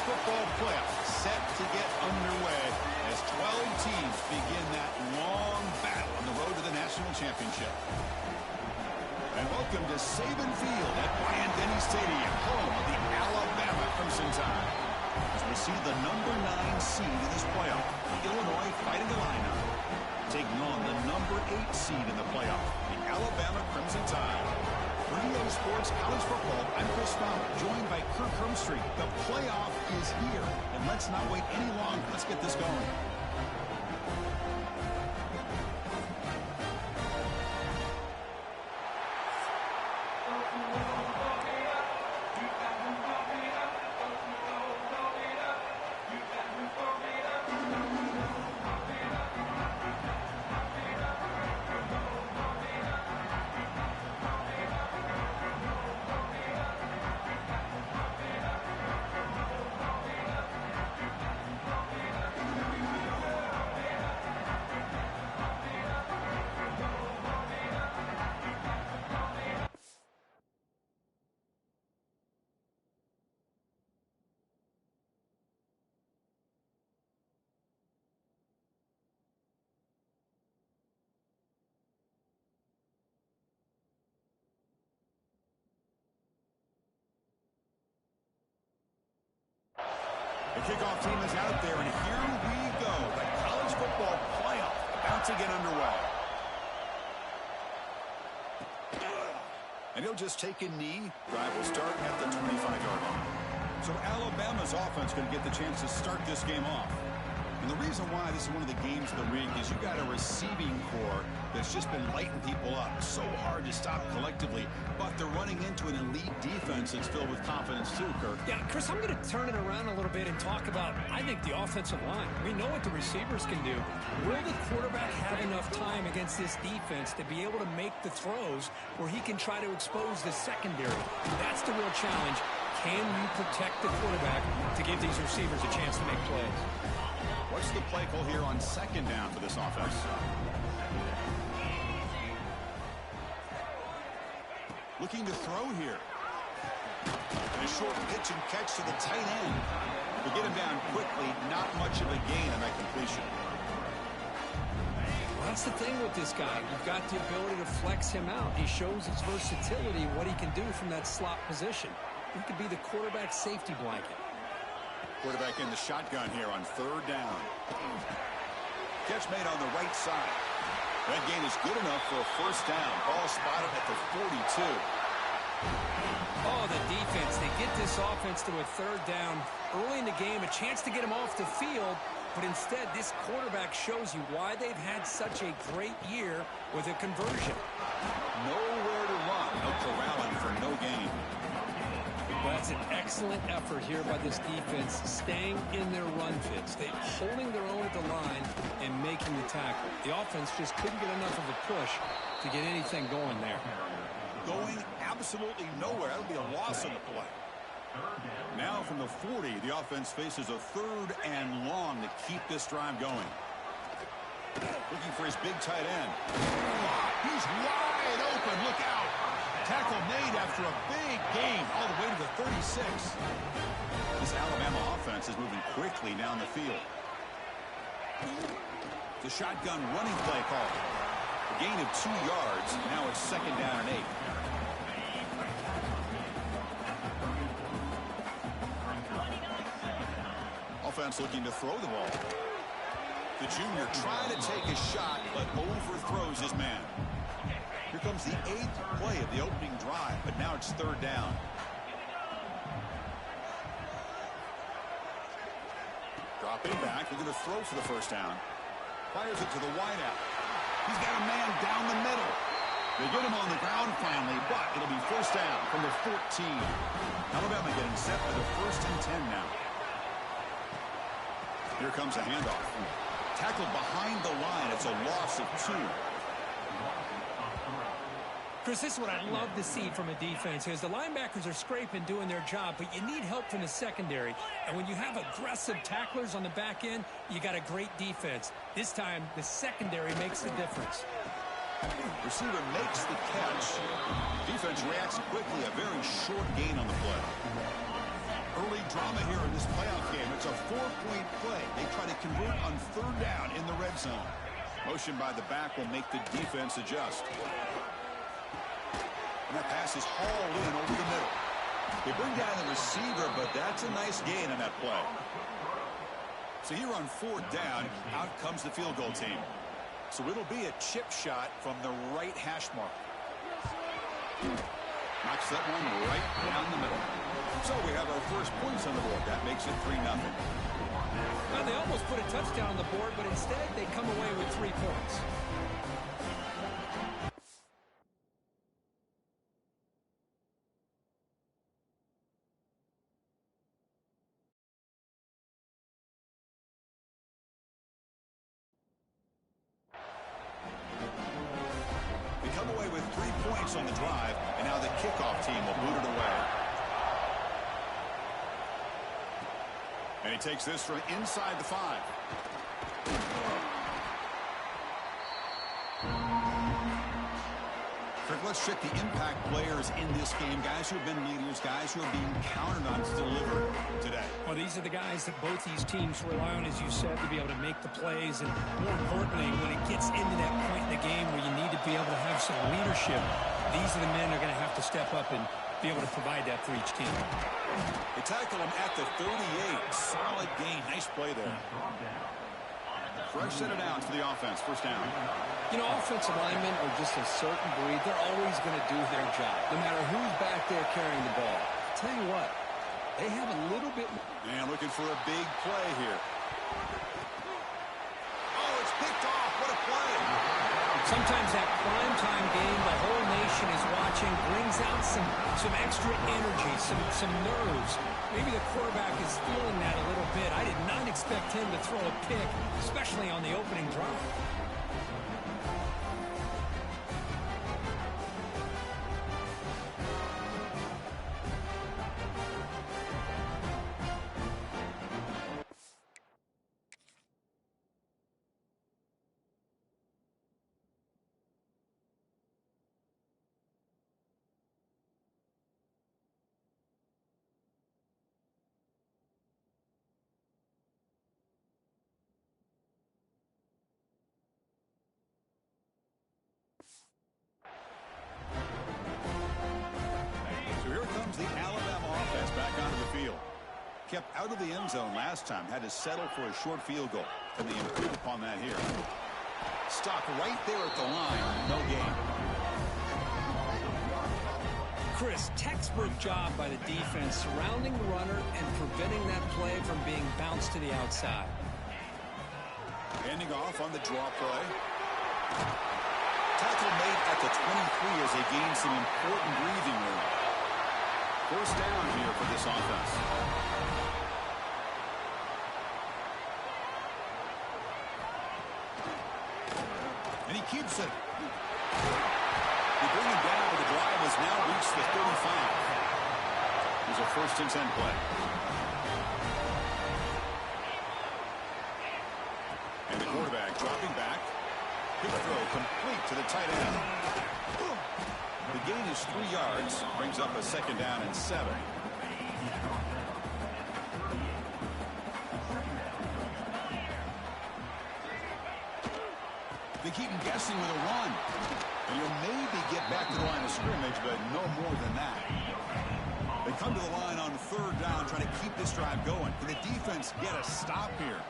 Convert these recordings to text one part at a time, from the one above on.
football playoff set to get underway as 12 teams begin that long battle on the road to the national championship. And welcome to Saban Field at Dynasty Stadium, home of the Alabama Crimson Tide. As we see the number 9 seed in this playoff, the Illinois Fighting Illini, taking on the number 8 seed in the playoff, the Alabama Crimson Tide. For EA Sports College Football, I'm Chris Fowler, joined by Kirk Hermstreet. The playoff is here, and let's not wait any longer. Let's get this going. The kickoff team is out there, and here we go. The college football playoff about to get underway. And he'll just take a knee. Drive will start at the 25-yard line. So Alabama's offense going to get the chance to start this game off. And the reason why this is one of the games of the week is you got a receiving core that's just been lighting people up. So hard to stop collectively, but they're running into an elite defense that's filled with confidence too, Kirk. Yeah, Chris, I'm going to turn it around a little bit and talk about, I think, the offensive line. We know what the receivers can do. Will the quarterback have enough time against this defense to be able to make the throws where he can try to expose the secondary? That's the real challenge. Can you protect the quarterback to give these receivers a chance to make plays? What's the play call here on second down for this offense? Looking to throw here. And a short pitch and catch to the tight end. To get him down quickly, not much of a gain on that completion. Well, that's the thing with this guy. You've got the ability to flex him out. He shows his versatility, what he can do from that slot position. He could be the quarterback safety blanket. Quarterback in the shotgun here on third down. Catch made on the right side. That gain is good enough for a first down. Ball spotted at the 42. Oh, the defense. They get this offense to a third down early in the game, a chance to get him off the field, but instead this quarterback shows you why they've had such a great year with a conversion. Nowhere to run. No corralling for no gain. That's an excellent effort here by this defense, staying in their run fits. They're holding their own at the line and making the tackle. The offense just couldn't get enough of a push to get anything going there. Going absolutely nowhere. That would be a loss of the play. Now from the 40, the offense faces a third and long to keep this drive going. Looking for his big tight end. He's wide open. Look out. Tackle made after a big gain all the way to the 36. This Alabama offense is moving quickly down the field. The shotgun running play call. A gain of 2 yards. Now it's second down and 8. Offense looking to throw the ball. The junior trying to take a shot, but overthrows his man. Here comes the 8th play of the opening drive, but now it's third down. Dropping back, looking to throw for the first down. Fires it to the wideout. He's got a man down the middle. They get him on the ground finally, but it'll be first down from the 14. Alabama getting set for the 1st and 10 now. Here comes a handoff. Tackled behind the line. It's a loss of 2. Chris, this is what I love to see from a defense is the linebackers are scraping, doing their job, but you need help from the secondary. And when you have aggressive tacklers on the back end, you got a great defense. This time, the secondary makes the difference. Receiver makes the catch. Defense reacts quickly. A very short gain on the play. Early drama here in this playoff game. It's a 4-point play. They try to convert on third down in the red zone. Motion by the back will make the defense adjust. And that pass is hauled in over the middle. They bring down the receiver, but that's a nice gain on that play. So here on fourth down, out comes the field goal team. So it'll be a chip shot from the right hash mark. Knocks that one right down the middle. So we have our first points on the board. That makes it 3-0. Well, they almost put a touchdown on the board, but instead they come away with 3 points. They come away with 3 points on the drive, and now the kickoff team will boot it away. And he takes this from inside the 5. Let's check the impact players in this game. Guys who have been leaders, guys who are being counted on to deliver today. Well, these are the guys that both these teams rely on, as you said, to be able to make the plays. And more importantly, when it gets into that point in the game where you need to be able to have some leadership, these are the men that are going to have to step up and be able to provide that for each team. They tackle him at the 38. Solid gain. Nice play there. Fresh set of downs for the offense. First down. You know, offensive linemen are just a certain breed. They're always going to do their job, no matter who's back there carrying the ball. I'll tell you what, they have a little bit... And looking for a big play here. Oh, it's picked off. What a play. Sometimes that primetime game, the whole nation is watching, brings out some extra energy, some nerves. Maybe the quarterback is feeling that a little bit. I did not expect him to throw a pick, especially on the opening drive. The Alabama offense back onto the field. Kept out of the end zone last time. Had to settle for a short field goal. And they improve upon that here. Stop right there at the line. No gain. Chris, textbook job by the defense surrounding the runner and preventing that play from being bounced to the outside. Handing off on the draw play. Tackle made at the 23 as they gain some important breathing room. First down here for this offense. And he keeps it. They bring him down, but the drive has now reached the 35. Here's a 1st and 10 play. And the quarterback dropping back. Quick throw complete to the tight end. The gain is 3 yards, brings up a 2nd down and 7. They keep him guessing with a run. And he'll maybe get back to the line of scrimmage, but no more than that. They come to the line on 3rd down, trying to keep this drive going. Can the defense get a stop here?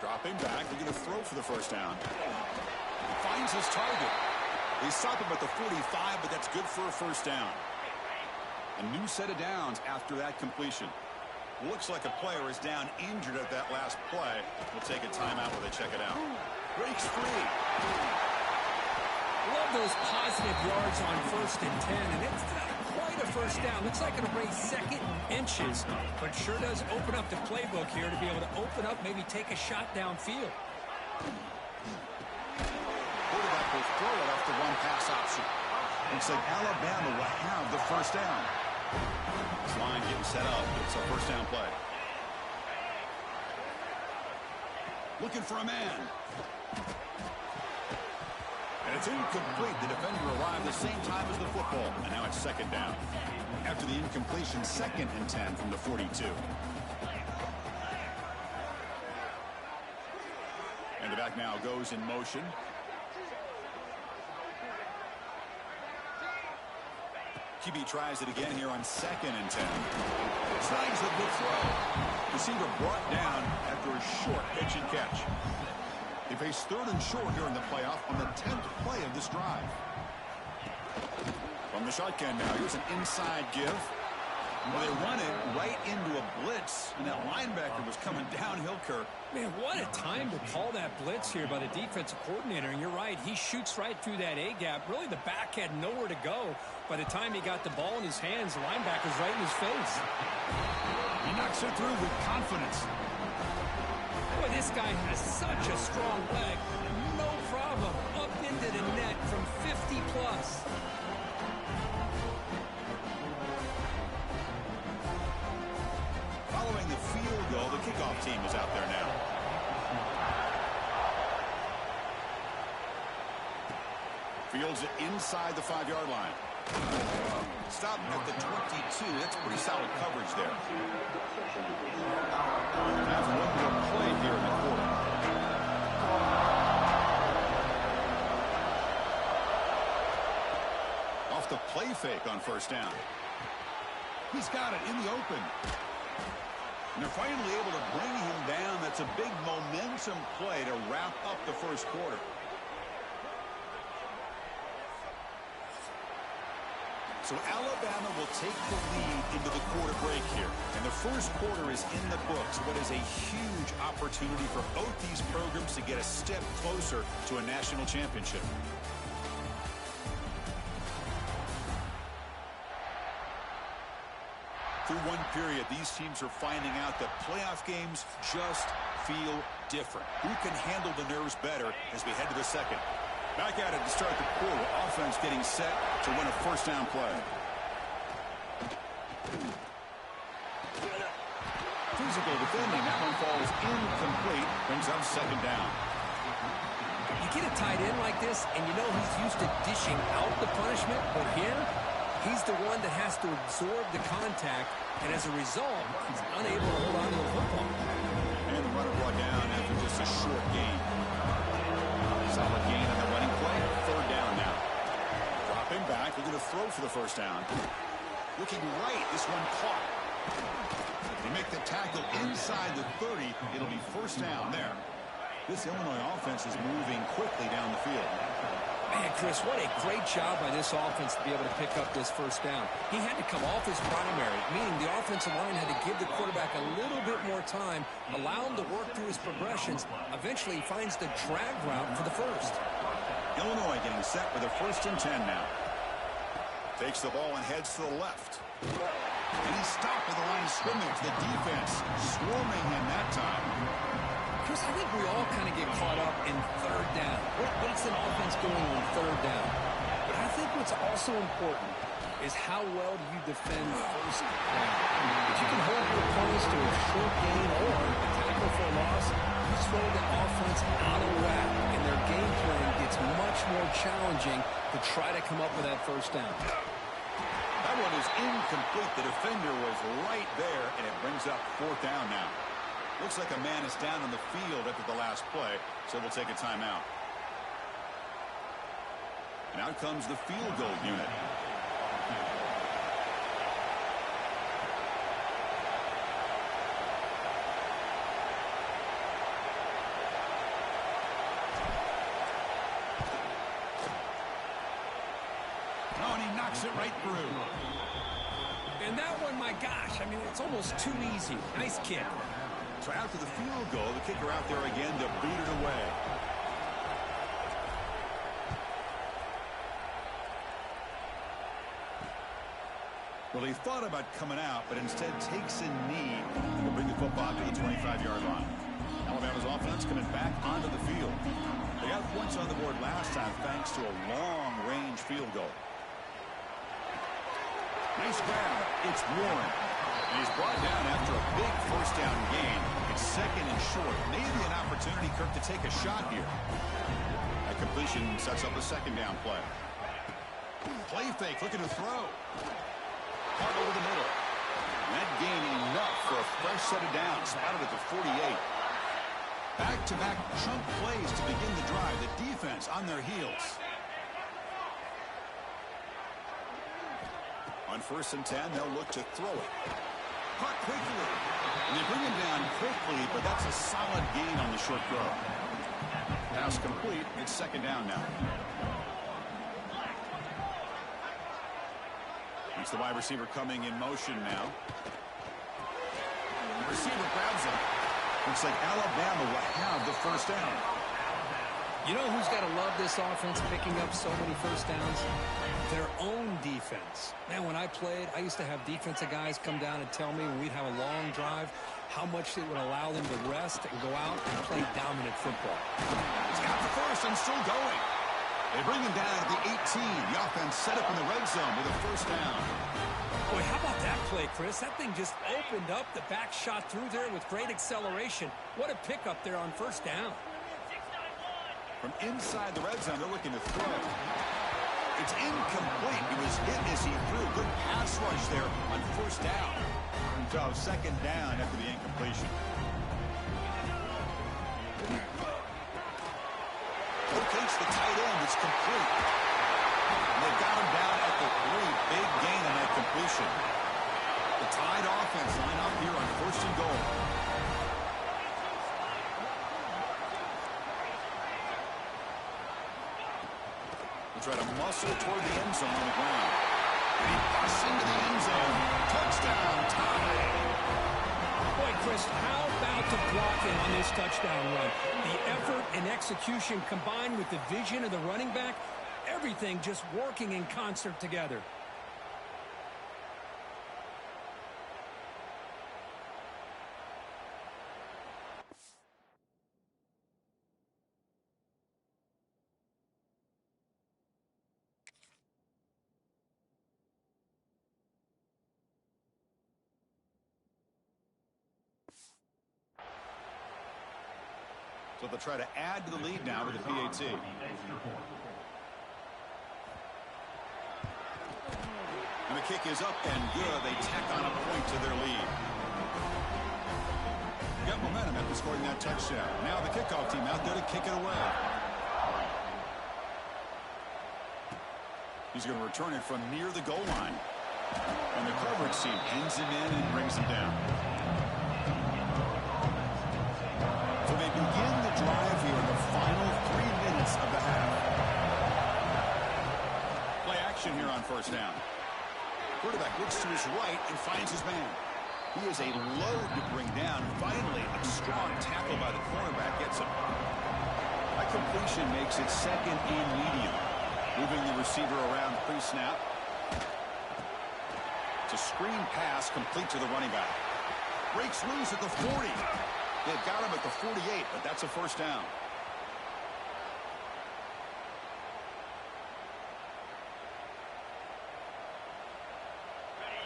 Dropping back, they're going to throw for the 1st down. He finds his target. They stop him at the 45, but that's good for a 1st down. A new set of downs after that completion. Looks like a player is down injured at that last play. We'll take a timeout while they check it out. Breaks free. Love those positive yards on 1st and 10, and it's not quite a 1st down. Looks like it'll raise 2nd inches, but sure does open up the playbook here to be able to open up, maybe take a shot downfield. Quarterback will throw it off the one-pass option. Looks like Alabama will have the 1st down. This line getting set up. It's a 1st down play. Looking for a man. And it's incomplete. The defender arrived the same time as the football. And now it's second down. After the incompletion, 2nd and 10 from the 42. And the back now goes in motion. QB tries it again here on 2nd and 10. Snags a good throw. Receiver brought down after a short pitch and catch. They face 3rd and short here in the playoff on the 10th play of this drive. From the shotgun now, here's an inside give. Well, they run it right into a blitz, and that linebacker was coming downhill, Kirk. Man, what a time to call that blitz here by the defensive coordinator. And you're right, he shoots right through that A-gap. Really, the back had nowhere to go. By the time he got the ball in his hands, the linebacker's right in his face. He knocks it through with confidence. Boy, this guy has such a strong leg. No problem. Up into the net from 50 plus. Following the field goal, the kickoff team is out there now. Fields it inside the 5-yard line. Stopped at the 22. That's pretty solid coverage there. Have one more play here in the quarter. Off the play fake on 1st down. He's got it in the open. And they're finally able to bring him down. That's a big momentum play to wrap up the 1st quarter. So Alabama will take the lead into the quarter break here. And the 1st quarter is in the books. What is a huge opportunity for both these programs to get a step closer to a national championship. Through one period, these teams are finding out that playoff games just feel different. Who can handle the nerves better as we head to the 2nd? Back at it to start the quarter. Offense getting set to win a 1st down play. Physical defending. That one falls incomplete. Brings up 2nd down. You get a tight end like this, and you know he's used to dishing out the punishment, but here, he's the one that has to absorb the contact, and as a result, he's unable to hold on to the football. And the runner brought down after just a short gain. Solid gain on the running play. 3rd down now. Dropping back. They're going to throw for the 1st down. Looking right. This one caught. They make the tackle inside the 30. It'll be 1st down there. This Illinois offense is moving quickly down the field. Man, Chris, what a great job by this offense to be able to pick up this 1st down. He had to come off his primary, meaning the offensive line had to give the quarterback a little bit more time, allow him to work through his progressions. Eventually, he finds the drag route for the 1st. Illinois getting set with a 1st and 10 now. Takes the ball and heads to the left. And he's stopped at the line of scrimmage. The defense swarming him that time. Chris, I think we all kind of get caught up in 3rd down. What's an offense doing on 3rd down? But I think what's also important is how well do you defend 1st down. If you can hold your opponents to a short gain or a tackle for a loss, you throw the offense out of whack, and their game plan gets much more challenging to try to come up with that 1st down. That one is incomplete. The defender was right there, and it brings up 4th down now. Looks like a man is down on the field after the last play, so we'll take a timeout. And out comes the field goal unit. Oh, and he knocks it right through. And that one, my gosh, I mean, it's almost too easy. Nice kick. So after the field goal, the kicker out there again to boot it away. Well, he thought about coming out, but instead takes a knee to bring the football to the 25-yard line. Alabama's offense coming back onto the field. They got points on the board last time thanks to a long-range field goal. Nice grab. It's Warren. And he's brought down after a big 1st down gain. It's 2nd and short. 4th. Maybe an opportunity, Kirk, to take a shot here. That completion sets up a second down play. Play fake, looking to throw. Caught over the middle. That gain enough for a fresh set of downs. Spotted at the 48. Back-to-back chunk plays to begin the drive. The defense on their heels. On 1st and 10, they'll look to throw it. Caught quickly. And they bring him down quickly, but that's a solid gain on the short throw. Pass complete. It's second down now. It's the wide receiver coming in motion now. The receiver grabs him. Looks like Alabama will have the first down. You know who's got to love this offense picking up so many first downs? Their own defense. Man, when I played, I used to have defensive guys come down and tell me when we'd have a long drive how much it would allow them to rest and go out and play dominant football. He's got the first and still going. They bring him down at the 18. The offense set up in the red zone with a first down. Boy, how about that play, Chris? That thing just opened up. The back shot through there with great acceleration. What a pickup there on first down. From inside the red zone, they're looking to throw. It's incomplete. He was hit as he threw. Good pass rush there on first down. So second down after the incompletion. Locates the tight end. It's complete. And they've got him down at the 3. Big gain on that completion. The Tide offense line up here on 1st and goal. Try to muscle toward the end zone on the ground. And he busts into the end zone. Touchdown, Tide. Boy, Chris, how about the blocking on this touchdown run? The effort and execution combined with the vision of the running back, everything just working in concert together. So they'll try to add to the lead now with the PAT. And the kick is up and good. They tack on a point to their lead. Got momentum after scoring that touchdown. Now the kickoff team out there to kick it away. He's going to return it from near the goal line. And the coverage team pins him in and brings him down. So they begin the drive here in the final 3 minutes of the half. Play action here on first down. Quarterback looks to his right and finds his man. He is a load to bring down. Finally, a strong tackle by the cornerback gets him. That completion makes it second and medium. Moving the receiver around pre-snap. It's a screen pass complete to the running back. Breaks loose at the 40. They've got him at the 48, but that's a first down.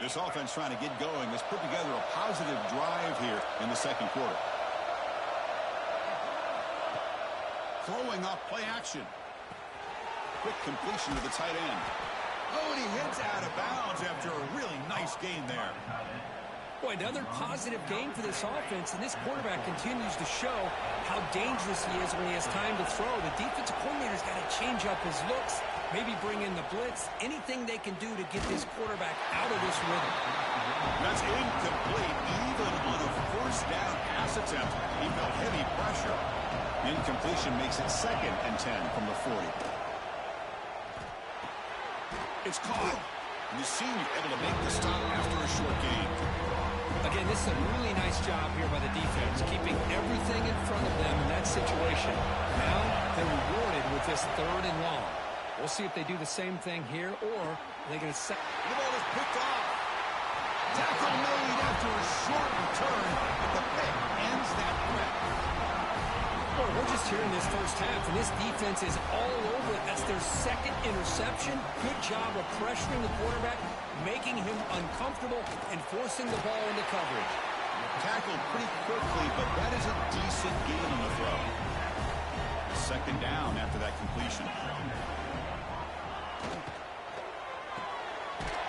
This offense trying to get going has put together a positive drive here in the second quarter. Throwing off play action. Quick completion to the tight end. Oh, and he hits out of bounds after a really nice gain there. Boy, another positive game for this offense, and this quarterback continues to show how dangerous he is when he has time to throw. The defensive coordinator's got to change up his looks, maybe bring in the blitz, anything they can do to get this quarterback out of this rhythm. That's incomplete. Even on a first down pass attempt, he felt heavy pressure. Incompletion makes it second and 10 from the 40. It's caught. And the senior able to make the stop after a short gain. Again, this is a really nice job here by the defense, keeping everything in front of them in that situation. Now they're rewarded with this 3rd and long. We'll see if they do the same thing here, or they're going to set. The ball is picked off. Tackle made after a short return, but the pick ends that threat. Well, we're just here in this first half, and this defense is all over it. That's their second interception. Good job of pressuring the quarterback, making him uncomfortable, and forcing the ball into coverage. Tackled pretty quickly, but that is a decent gain on the throw. Second down after that completion.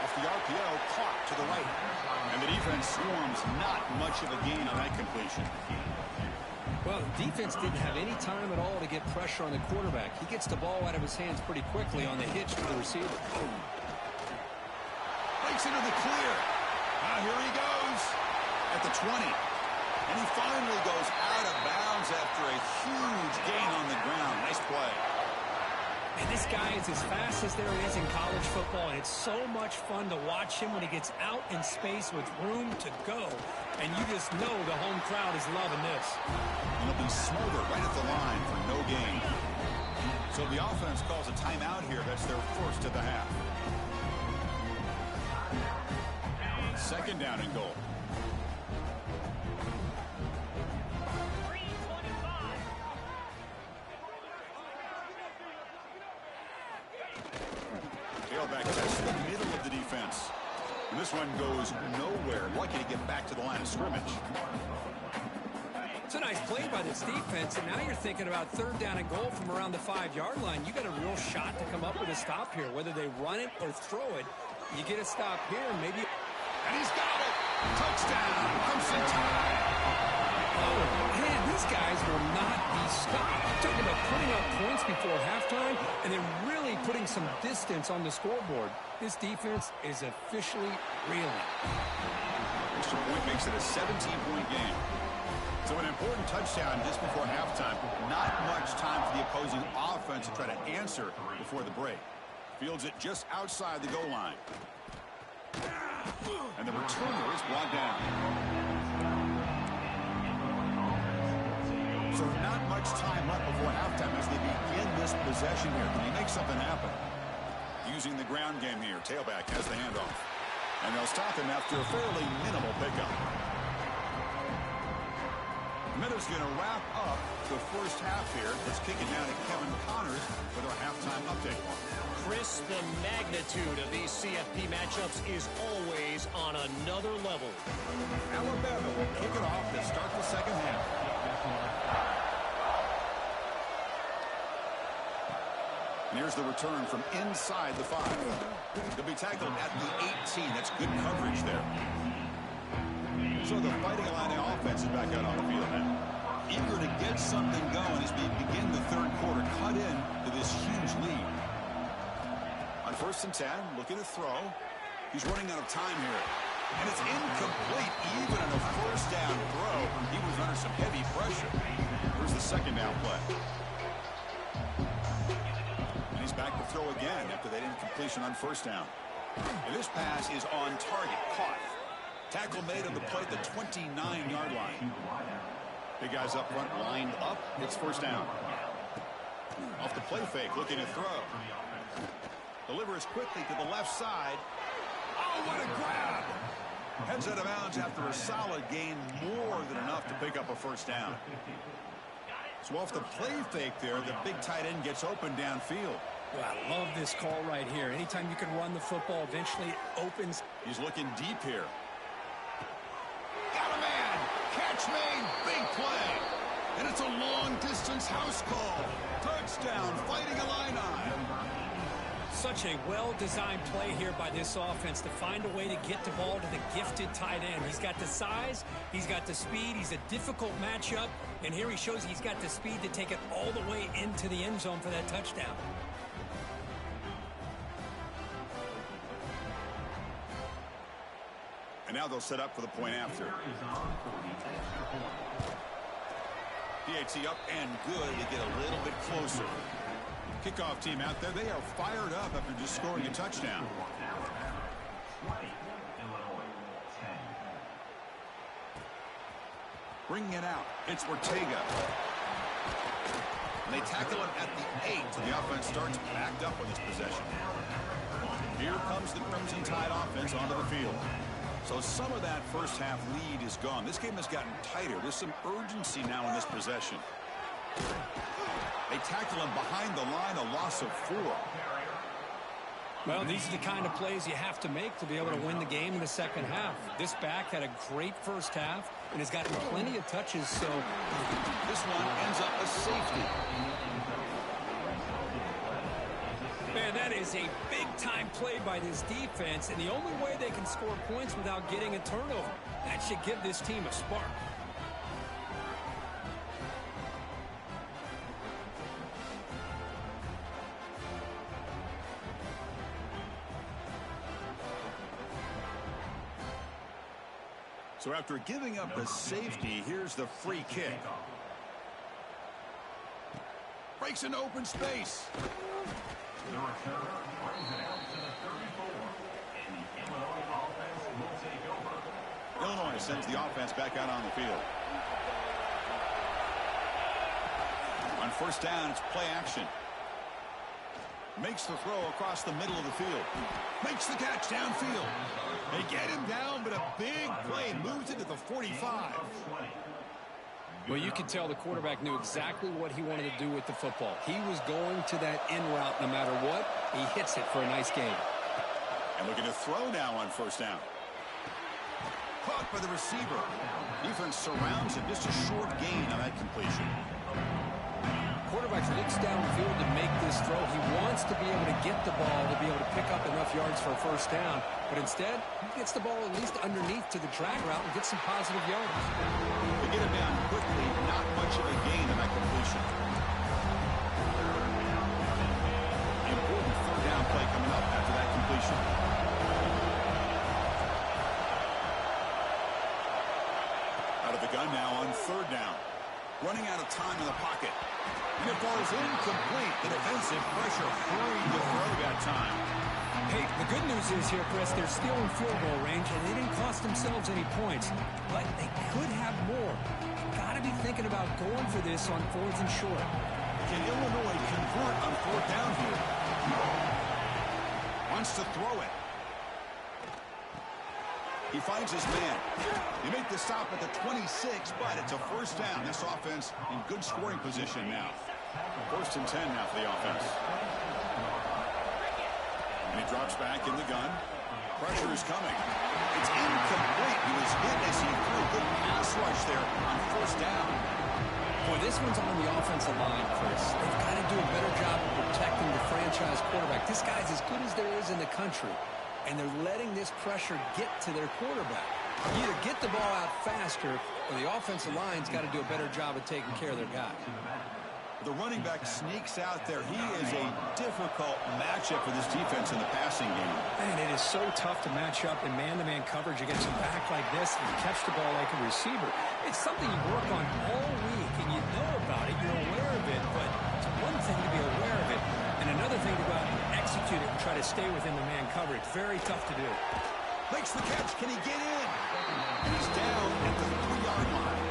Off the RPO, caught to the right. And the defense swarms, not much of a gain on that completion. Well, the defense didn't have any time at all to get pressure on the quarterback. He gets the ball out of his hands pretty quickly on the hitch to the receiver. Breaks into the clear. Now here he goes at the 20. And he finally goes out of bounds after a huge gain on the ground. Nice play. And this guy is as fast as there is in college football, and it's so much fun to watch him when he gets out in space with room to go. And you just know the home crowd is loving this. And he'll be smothered right at the line for no gain. So the offense calls a timeout here. That's their first of the half. Second down and goal. Tailback tests the middle of the defense. And this one goes nowhere. Lucky to get back to the line of scrimmage. It's a nice play by this defense, and now you're thinking about third down and goal from around the 5-yard line. You got a real shot to come up with a stop here. Whether they run it or throw it, you get a stop here, maybe. And he's got it. Touchdown. Crimson Tide. Oh, man, these guys will not be stopped. Talking about putting up points before halftime and then really putting some distance on the scoreboard. This defense is officially reeling. Extra point makes it a 17-point game. So an important touchdown just before halftime. Not much time for the opposing offense to try to answer before the break. Fields it just outside the goal line. And the returner is brought down. So not much time left before halftime as they begin this possession here. Can he make something happen? Using the ground game here. Tailback has the handoff. And they'll stop him after a fairly minimal pickup. Minutes going to wrap up the first half here. Let's kick it down to Kevin Connors with our halftime update. Chris, the magnitude of these CFP matchups is always on another level. Alabama will kick it off to start the second half. And here's the return from inside the 5. They'll be tackled at the 18. That's good coverage there. So the Fighting Illini offense is back out on the field now. Eager to get something going as we begin the third quarter. Cut in to this huge lead. On 1st and 10, looking to throw. He's running out of time here. And it's incomplete even on a first down throw. He was under some heavy pressure. Here's the second down play. And he's back to throw again after that incompletion on first down. And this pass is on target. Caught. Tackle made on the play at the 29-yard line. Big guys up front lined up. It's first down. Off the play fake, looking to throw. Delivers quickly to the left side. Oh, what a grab! Heads out of bounds after a solid gain, more than enough to pick up a first down. So off the play fake there, the big tight end gets open downfield. Well, I love this call right here. Anytime you can run the football, eventually it opens. He's looking deep here. Got a man! Catch made! Big play! And it's a long-distance house call. Touchdown, Fighting Illini. Such a well-designed play here by this offense to find a way to get the ball to the gifted tight end. He's got the size, he's got the speed, he's a difficult matchup, and here he shows he's got the speed to take it all the way into the end zone for that touchdown. And now they'll set up for the point after. PAT up and good to get a little bit closer. Kickoff team out there, they are fired up after just scoring a touchdown. Bringing it out, it's Ortega. And they tackle him at the 8, so the offense starts backed up with this possession. Here comes the Crimson Tide offense onto the field. So some of that first half lead is gone. This game has gotten tighter. There's some urgency now in this possession. They tackle him behind the line, a loss of 4. Well, these are the kind of plays you have to make to be able to win the game in the second half. This back had a great first half, and has gotten plenty of touches, so this one ends up a safety. Man, that is a big-time play by this defense, and the only way they can score points without getting a turnover. That should give this team a spark. So after giving up the safety, here's the free kick. Breaks into open space. The returner brings it out to the 34, and the Illinois offense will take over. Illinois sends the offense back out on the field. On first down, it's play action. Makes the throw across the middle of the field. Makes the catch downfield. They get him down, but a big play moves it to the 45. Well, you could tell the quarterback knew exactly what he wanted to do with the football. He was going to that in route no matter what. He hits it for a nice gain. And looking to throw now on first down. Caught by the receiver. Defense surrounds him. Just a short gain on that completion. Quarterback looks downfield to make this throw. He wants to be able to get the ball to be able to pick up enough yards for a first down. But instead, he gets the ball at least underneath to the drag route and gets some positive yards. They get him down quickly. Not much of a gain on that completion. Important third down play coming up after that completion. Out of the gun now on third down. Running out of time in the pocket. And it falls incomplete. The defensive pressure hurried the throw that time. Hey, the good news is here, Chris, they're still in field goal range, and they didn't cost themselves any points. But they could have more. Got to be thinking about going for this on fourth and short. Can Illinois convert on fourth down here? Wants to throw it. He finds his man. They make the stop at the 26, but it's a first down. This offense in good scoring position now. First and 10 now for the offense. And he drops back in the gun. Pressure is coming. It's incomplete. He was hit as he threw a good pass rush there on first down. Boy, this one's on the offensive line, Chris. They've got to do a better job of protecting the franchise quarterback. This guy's as good as there is in the country. And they're letting this pressure get to their quarterback. Either get the ball out faster, or the offensive line's got to do a better job of taking care of their guy. The running back sneaks out there. He is a difficult matchup for this defense in the passing game. Man, it is so tough to match up in man-to-man coverage against a back like this and catch the ball like a receiver. It's something you work on all week, and you know about it, you're aware of it, but it's one thing to be aware of it, and another thing to go out and execute it and try to stay within the man coverage. Very tough to do. Makes the catch. Can he get in? He's down at the 3-yard line.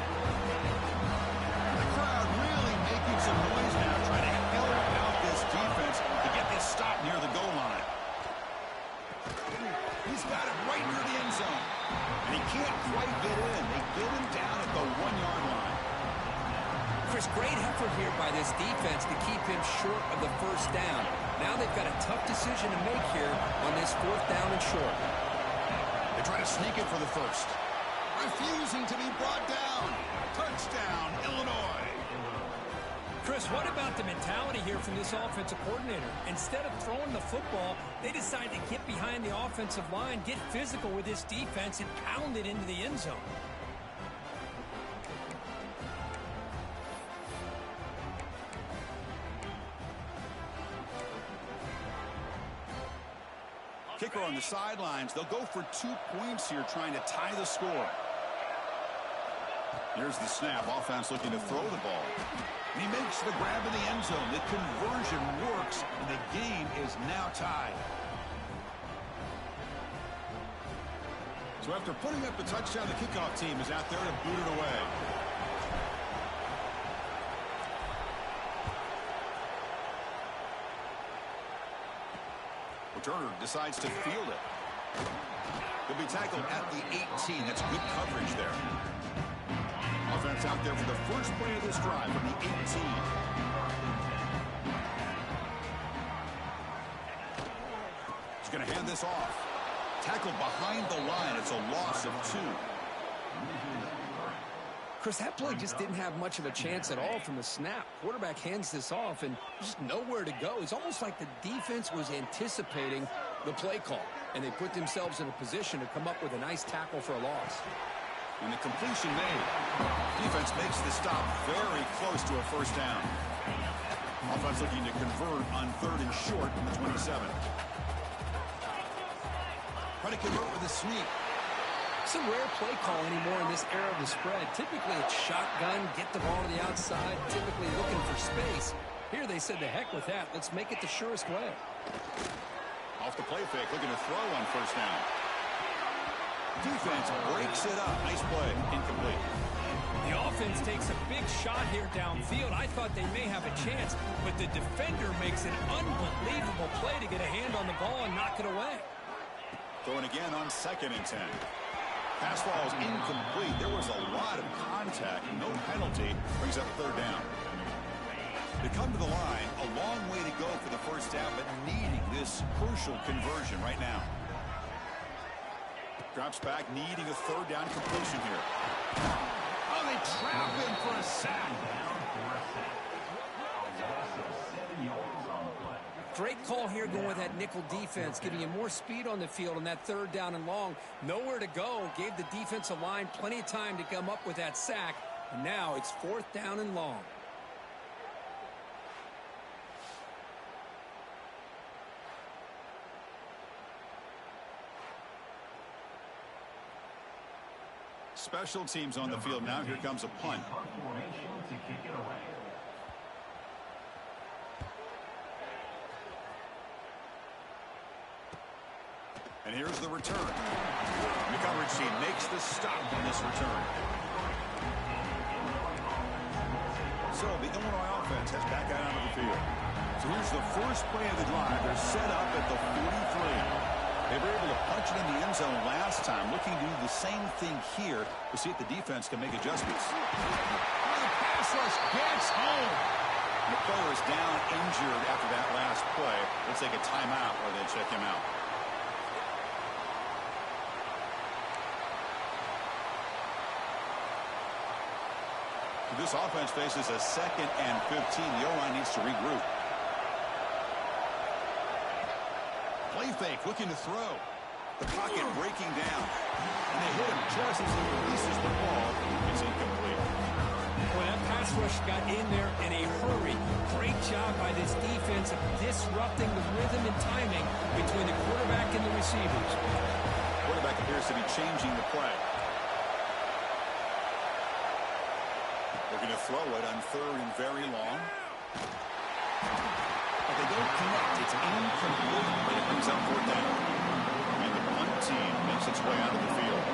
The crowd really making some noise now, trying to help out this defense to get this stop near the goal line. He's got it right near the end zone. And he can't quite get in. They get him down at the 1-yard line. Chris, great effort here by this defense to keep him short of the first down. Now they've got a tough decision to make here on this fourth down and short. They try to sneak it for the first. Refusing to be brought down. Touchdown, Illinois. Chris, what about the mentality here from this offensive coordinator? Instead of throwing the football, they decide to get behind the offensive line, get physical with this defense, and pound it into the end zone. Kicker on the sidelines. They'll go for 2 points here, trying to tie the score. Here's the snap. Offense looking to throw the ball. And he makes the grab in the end zone. The conversion works, and the game is now tied. So after putting up the touchdown, the kickoff team is out there to boot it away. Turner decides to field it. He'll be tackled at the 18. That's good coverage there. Offense out there for the first play of this drive from the 18. He's going to hand this off. Tackled behind the line. It's a loss of 2. Chris, that play just didn't have much of a chance at all from the snap. Quarterback hands this off and just nowhere to go. It's almost like the defense was anticipating the play call, and they put themselves in a position to come up with a nice tackle for a loss. And the completion made. Defense makes the stop very close to a first down. Offense looking to convert on 3rd and short from the 27. Try to convert with a sneak. It's a rare play call anymore in this era of the spread. Typically, it's shotgun, get the ball to the outside, typically looking for space. Here they said, the heck with that. Let's make it the surest way. Off the play fake, looking to throw on first down. Defense breaks it up. Nice play. Incomplete. The offense takes a big shot here downfield. I thought they may have a chance, but the defender makes an unbelievable play to get a hand on the ball and knock it away. Throwing again on 2nd and 10. Pass falls incomplete. There was a lot of contact. No penalty. Brings up 3rd down. They come to the line. A long way to go for the first down, but needing this crucial conversion right now. Drops back, needing a 3rd down completion here. Oh, they trap him for a sack. Great call here going with that nickel defense, giving you more speed on the field on that 3rd down and long. Nowhere to go. Gave the defensive line plenty of time to come up with that sack. And now it's 4th down and long. Special teams on the field now. Here comes a punt. And here's the return. The coverage team makes the stop on this return. So the Illinois offense has back out onto the field. So here's the first play of the drive. They're set up at the 43. They were able to punch it in the end zone last time, looking to do the same thing here to see if the defense can make adjustments. The pass rush gets home. The player is down injured after that last play. Let's take a timeout while they check him out. This offense faces a 2nd and 15. The O-line needs to regroup. Play fake, looking to throw. The pocket breaking down. And they hit him just as he releases the ball. It's incomplete. Well, that pass rush got in there in a hurry. Great job by this defense of disrupting the rhythm and timing between the quarterback and the receivers. Quarterback appears to be changing the play. Looking to throw it on 3rd and very long. But they don't connect. It's incomplete, but it brings up 4th down. And the punt team makes its way out of the field.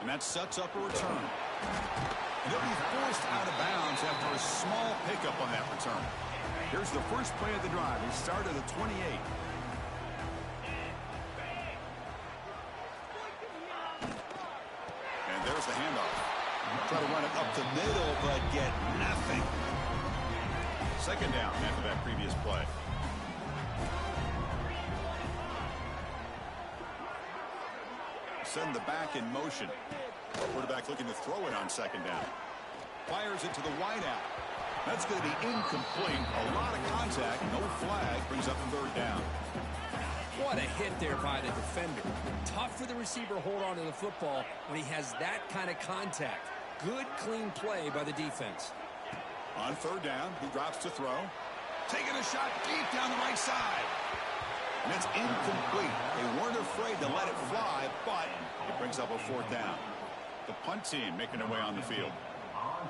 And that sets up a return. And they'll be forced out of bounds after a small pickup on that return. Here's the first play of the drive. They start at the 28. There's the handoff. Try to run it up the middle, but get nothing. 2nd down after that previous play. Send the back in motion. Quarterback looking to throw it on 2nd down. Fires it to the wideout. That's going to be incomplete. A lot of contact. No flag. Brings up 3rd down. What a hit there by the defender. Tough for the receiver to hold on to the football when he has that kind of contact. Good, clean play by the defense. On 3rd down, he drops to throw. Taking a shot deep down the right side. And that's incomplete. They weren't afraid to let it fly, but it brings up a 4th down. The punt team making their way on the field.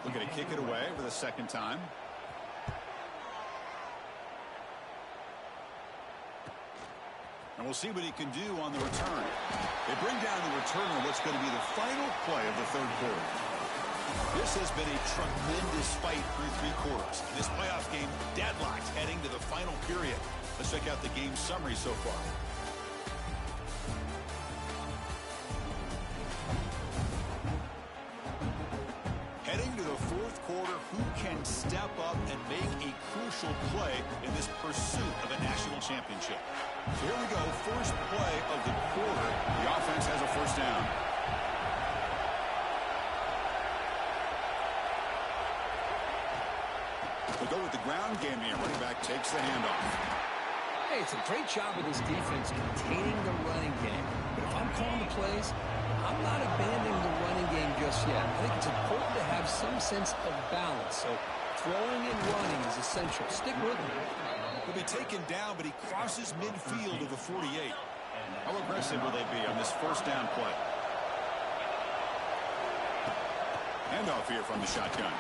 Looking to kick it away for the 2nd time. And we'll see what he can do on the return. They bring down the return on what's going to be the final play of the 3rd quarter. This has been a tremendous fight through 3 quarters. This playoff game deadlocked heading to the final period. Let's check out the game summary so far. Heading to the 4th quarter, who can step up and make a crucial play in this pursuit of a national championship? So here we go, first play of the quarter. The offense has a first down. We'll go with the ground game here. Running back takes the handoff. Hey, it's a great job of this defense containing the running game. But if I'm calling the plays, I'm not abandoning the running game just yet. I think it's important to have some sense of balance. So throwing and running is essential. Stick with me. He'll be taken down, but he crosses midfield of the 48. How aggressive will they be on this first down play? Handoff here from the shotgun.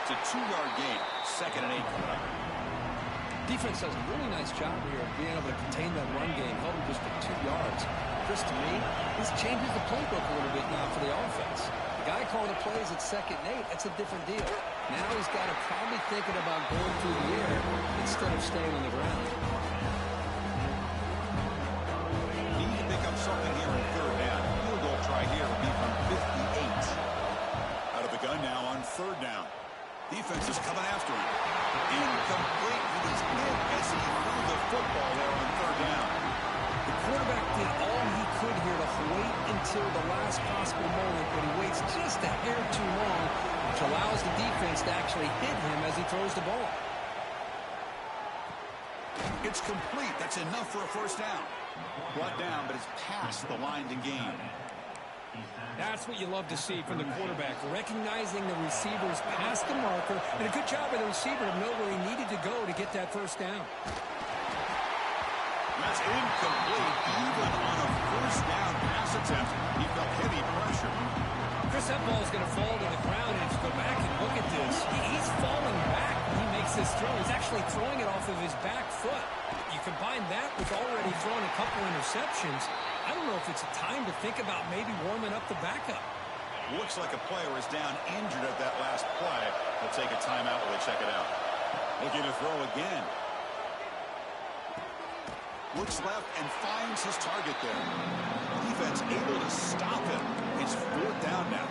It's a 2-yard gain. 2nd and 8 coming up. Defense does a really nice job here of being able to contain that run game, held him just at 2 yards. Chris, to me, this changes the playbook a little bit now for the offense. The guy calling the plays at 2nd and 8, that's a different deal. Now he's got to probably thinking about going through the air instead of staying on the ground. Need to pick up something here in 3rd down. Field goal try here will be from 58. Out of the gun now on 3rd down. Defense is coming after him. Incomplete. He was hit as he threw the football there on 3rd down. The quarterback did all he could here to wait until the last possible moment, but he waits just a hair too long, which allows the defense to actually hit him as he throws the ball. It's complete. That's enough for a first down. Brought down, but it's past the line to gain. That's what you love to see from the quarterback, recognizing the receivers past the marker, and a good job by the receiver to know where he needed to go to get that first down. That's incomplete. Even on a first down pass attempt, he felt heavy pressure. Chris, that ball is going to fall to the ground, and if you go back and look at this, he's falling back when he makes this throw. He's actually throwing it off of his back foot. You combine that with already throwing a couple interceptions, I don't know if it's a time to think about maybe warming up the backup. Looks like a player is down injured at that last play. They'll take a timeout while they check it out. Looking to throw again. Looks left and finds his target there. Defense able to stop him. It's 4th down now.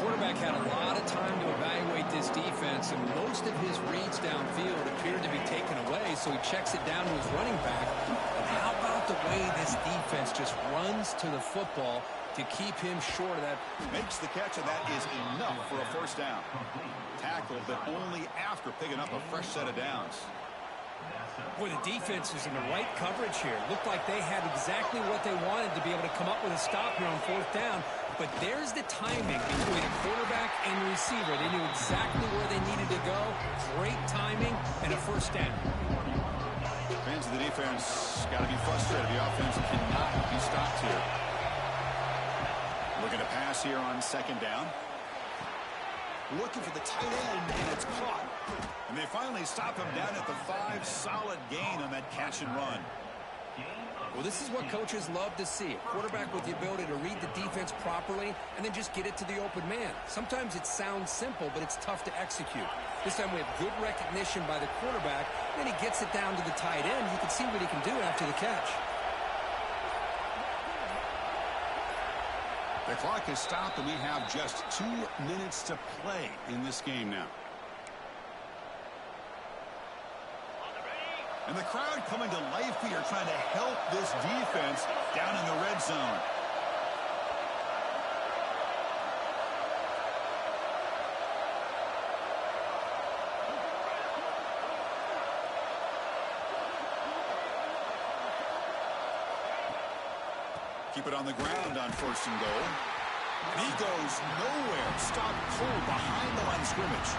Quarterback had a lot of time to evaluate this defense, and most of his reads downfield appeared to be taken away, so he checks it down to his running back. But how about the way this defense just runs to the football to keep him short of that? Makes the catch, and that is enough for a first down. Tackled, but only after picking up a fresh set of downs. Boy, the defense is in the right coverage here. Looked like they had exactly what they wanted to be able to come up with a stop here on 4th down. But there's the timing between the quarterback and the receiver. They knew exactly where they needed to go. Great timing and a first down. Fans of the defense got to be frustrated. The offense cannot be stopped here. Looking to pass here on 2nd down. Looking for the tight end, and it's caught. And they finally stop him down at the 5. Solid gain on that catch and run. Well, this is what coaches love to see. A quarterback with the ability to read the defense properly and then just get it to the open man. Sometimes it sounds simple, but it's tough to execute. This time we have good recognition by the quarterback. Then he gets it down to the tight end. You can see what he can do after the catch. The clock is stopped, and we have just 2 minutes to play in this game now. And the crowd coming to life here, trying to help this defense down in the red zone. Keep it on the ground on 1st and goal. And he goes nowhere. Stopped cold behind the line of scrimmage.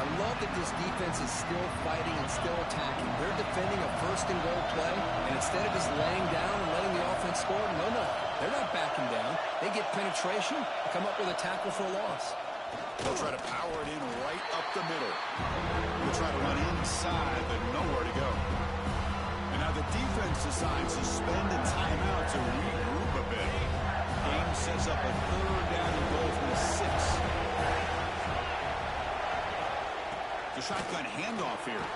I love that this defense is still fighting and still attacking. They're defending a 1st and goal play, and instead of just laying down and letting the offense score, no. They're not backing down. They get penetration, come up with a tackle for a loss. They'll try to power it in right up the middle. They'll try to run inside, but nowhere to go. And now the defense decides to spend a timeout to regroup a bit. Game sets up a 3rd down and goal from the 6. The shotgun handoff here.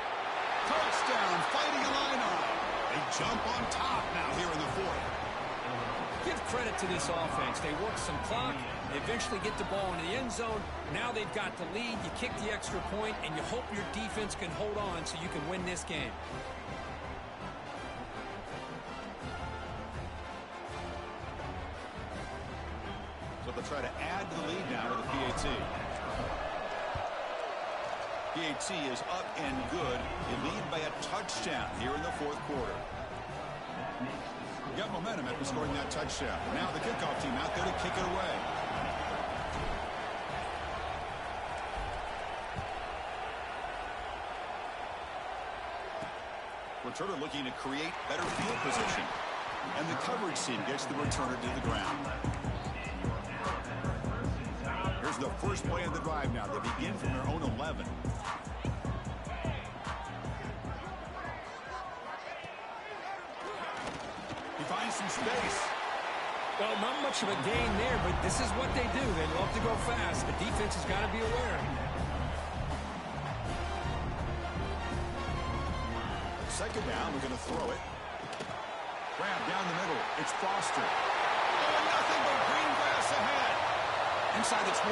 Touchdown, fighting Illini. They jump on top now here in the 4th. Give credit to this offense. They work some clock. They eventually get the ball into the end zone. Now they've got the lead. You kick the extra point, and you hope your defense can hold on so you can win this game. They'll try to add to the lead now with a PAT. PAT is up and good. You lead by a touchdown here in the fourth quarter. Got momentum after scoring that touchdown. Now the kickoff team out there to kick it away. Returner looking to create better field position. And the coverage team gets the returner to the ground. Here's the first play of the drive now. They begin from their own 11. He finds some space. Well, not much of a gain there, but this is what they do. They love to go fast. The defense has got to be aware. Second down, we're going to throw it. Grab down the middle. It's Foster. Oh, nothing but green grass ahead. Inside the 20.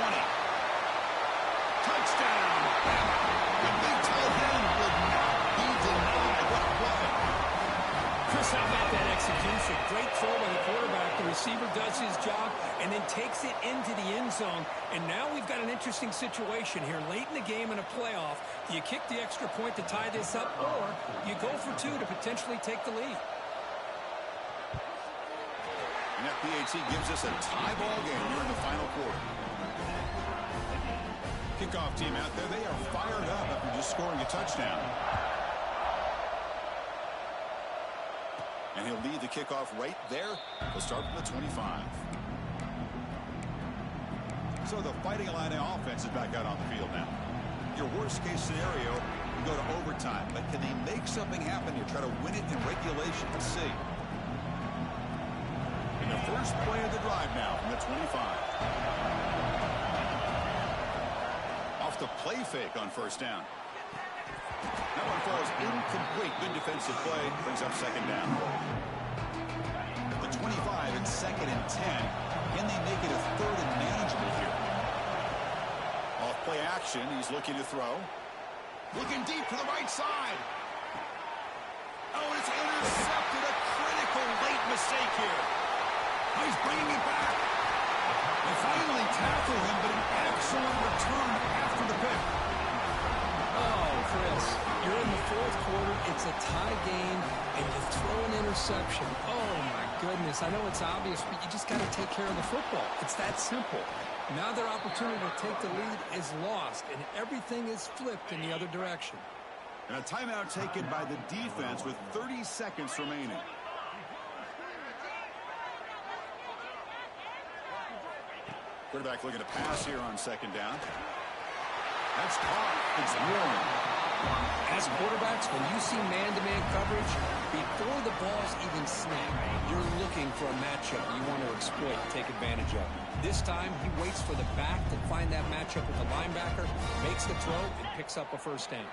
Touchdown. The big tight end would not be denied. What a play. Chris, how about that execution? Great throw by the quarterback. The receiver does his job and then takes it into the end zone. And now we've got an interesting situation here. Late in the game in a playoff, do you kick the extra point to tie this up, or you go for two to potentially take the lead? And that PAT gives us a tie ball game here in the final quarter. Kickoff team out there. They are fired up after just scoring a touchdown. And he'll lead the kickoff right there. We'll start from the 25. So the Fighting Illini offense is back out on the field now. Your worst-case scenario, you go to overtime. But can they make something happen here? Try to win it in regulation. Let's see. And the first play of the drive now from the 25. Off the play fake on first down. That one falls incomplete. Good defensive play. Brings up second down. The 25 and second and 10. Can they make it a third and manageable here? Off play action. He's looking to throw. Looking deep to the right side. Oh, it's intercepted. A critical late mistake here. Oh, he's bringing it back. They finally tackle him, but an excellent return after the pick. Oh, Chris, you're in the fourth quarter. It's a tie game, and you throw an interception. Oh, my goodness. I know it's obvious, but you just got to take care of the football. It's that simple. Now their opportunity to take the lead is lost, and everything is flipped in the other direction. And a timeout taken by the defense with 30 seconds remaining. Quarterback looking to pass here on second down. That's caught. It's Warren. As quarterbacks, when you see man-to-man coverage, before the ball's even snapped, you're looking for a matchup you want to exploit, take advantage of. This time, he waits for the back to find that matchup with the linebacker, makes the throw, and picks up a first down.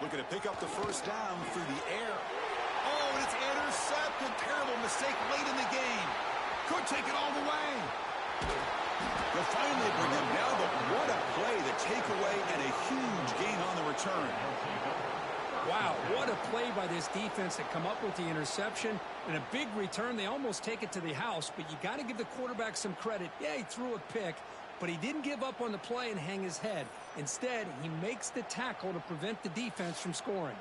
Looking to pick up the first down through the air. Oh, and it's intercepted. Terrible mistake late in the game. Could take it all the way. They'll finally bring him down, but what a play, the takeaway, and a huge gain on the return. Wow, what a play by this defense to come up with the interception and a big return. They almost take it to the house, but you got to give the quarterback some credit. Yeah, he threw a pick, but he didn't give up on the play and hang his head. Instead, he makes the tackle to prevent the defense from scoring.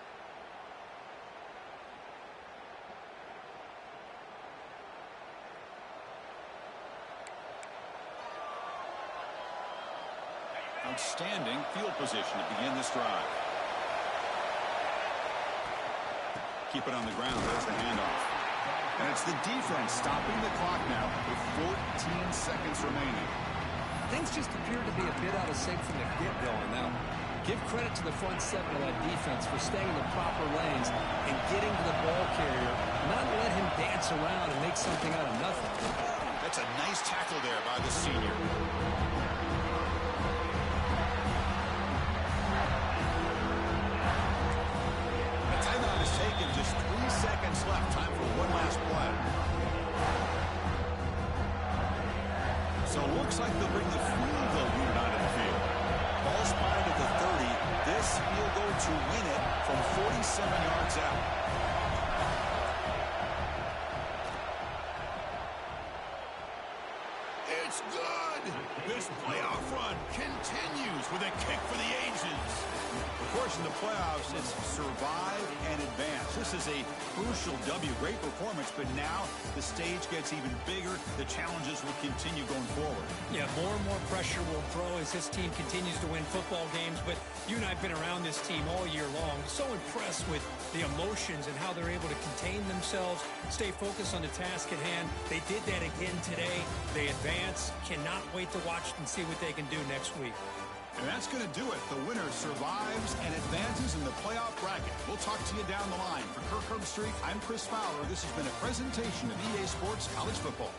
Outstanding field position to begin this drive. Keep it on the ground. There's the handoff. And it's the defense stopping the clock now with 14 seconds remaining. Things just appear to be a bit out of sync from the get-go on that one. Give credit to the front seven of that defense for staying in the proper lanes and getting to the ball carrier, not let him dance around and make something out of nothing. That's a nice tackle there by the senior. Taken just 3 seconds left. Time for one last play. So it looks like they'll bring the field goal unit onto the field. Ball spotted at the 30. This field goal to win it from 47 yards out. with a kick for the ages. Of course, in the playoffs, it's survive and advance. This is a crucial W. Great performance, but now the stage gets even bigger. The challenges will continue going forward. Yeah, more and more pressure will grow as this team continues to win football games. But you and I have been around this team all year long. So impressed with the emotions and how they're able to contain themselves, stay focused on the task at hand. They did that again today. They advance. Cannot wait to watch and see what they can do next week. And that's going to do it. The winner survives and advances in the playoff bracket. We'll talk to you down the line. For Kirk Herbstreit, I'm Chris Fowler. This has been a presentation of EA Sports College Football.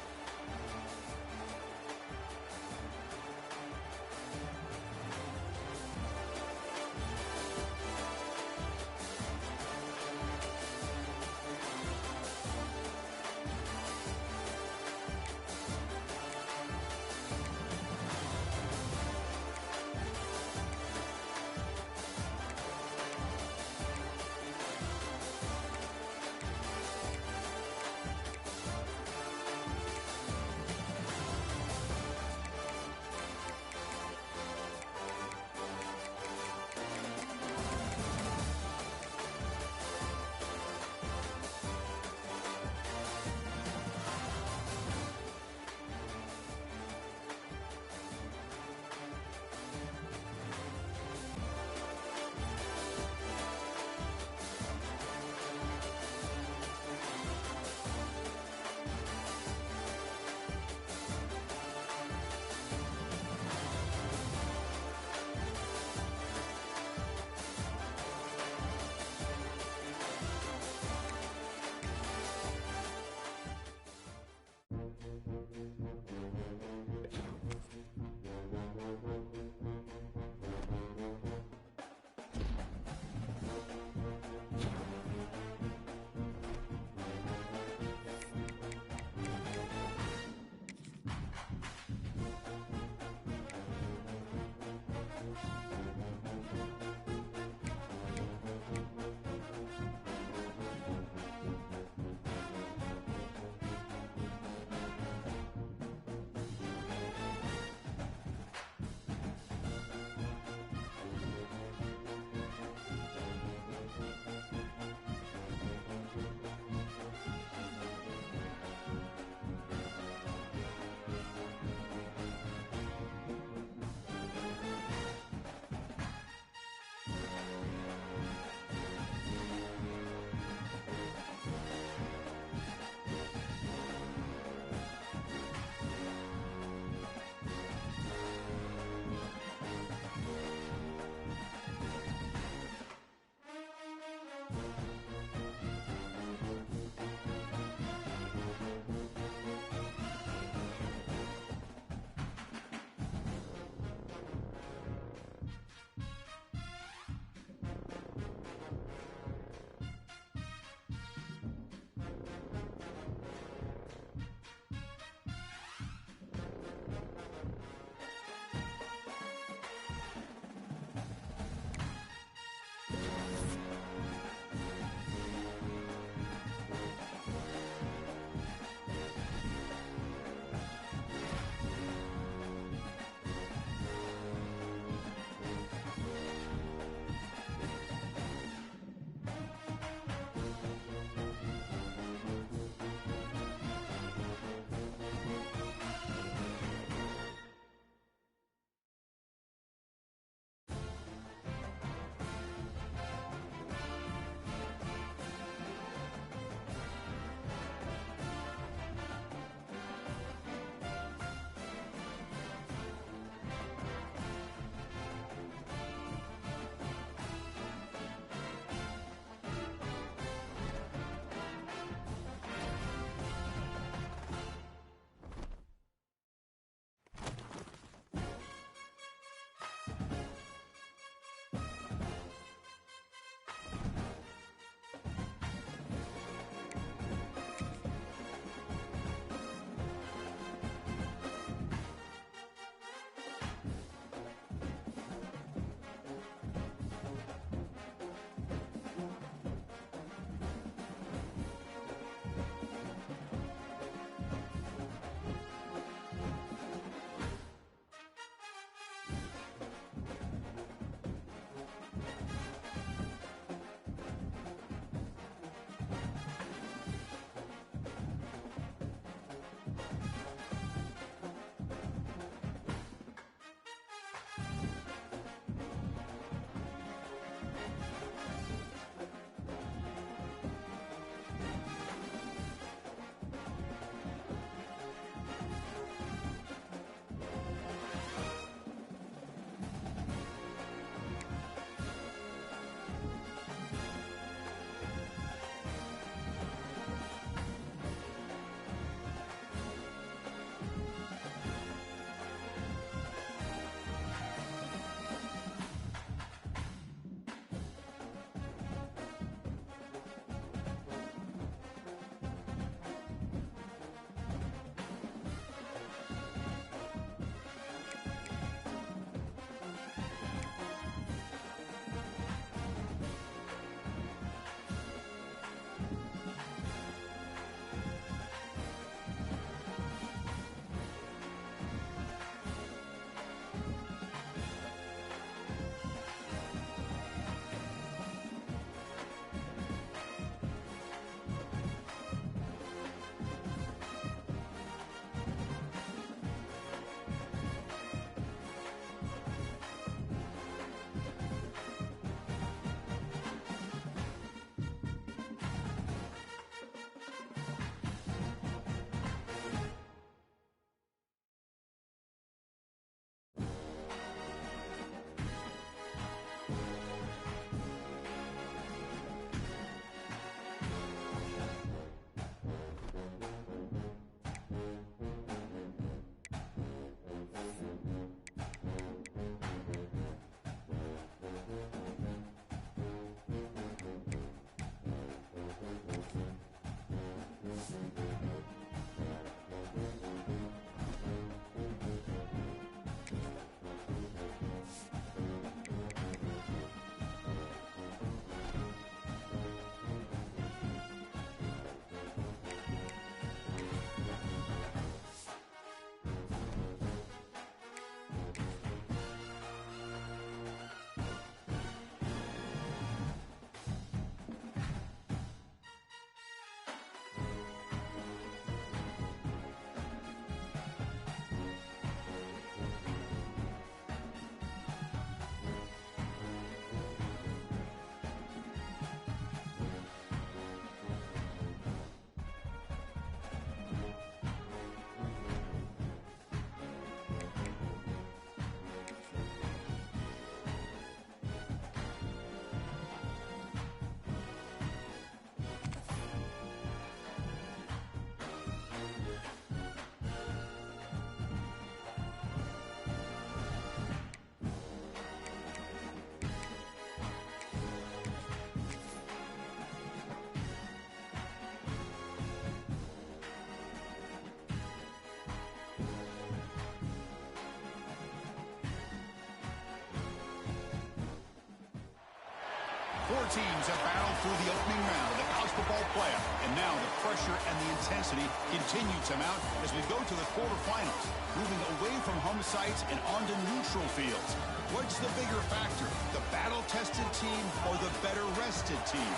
Four teams have battled through the opening round of the college football playoff, and now the pressure and the intensity continue to mount as we go to the quarterfinals, moving away from home sites and onto neutral fields. What's the bigger factor, the battle-tested team or the better-rested team?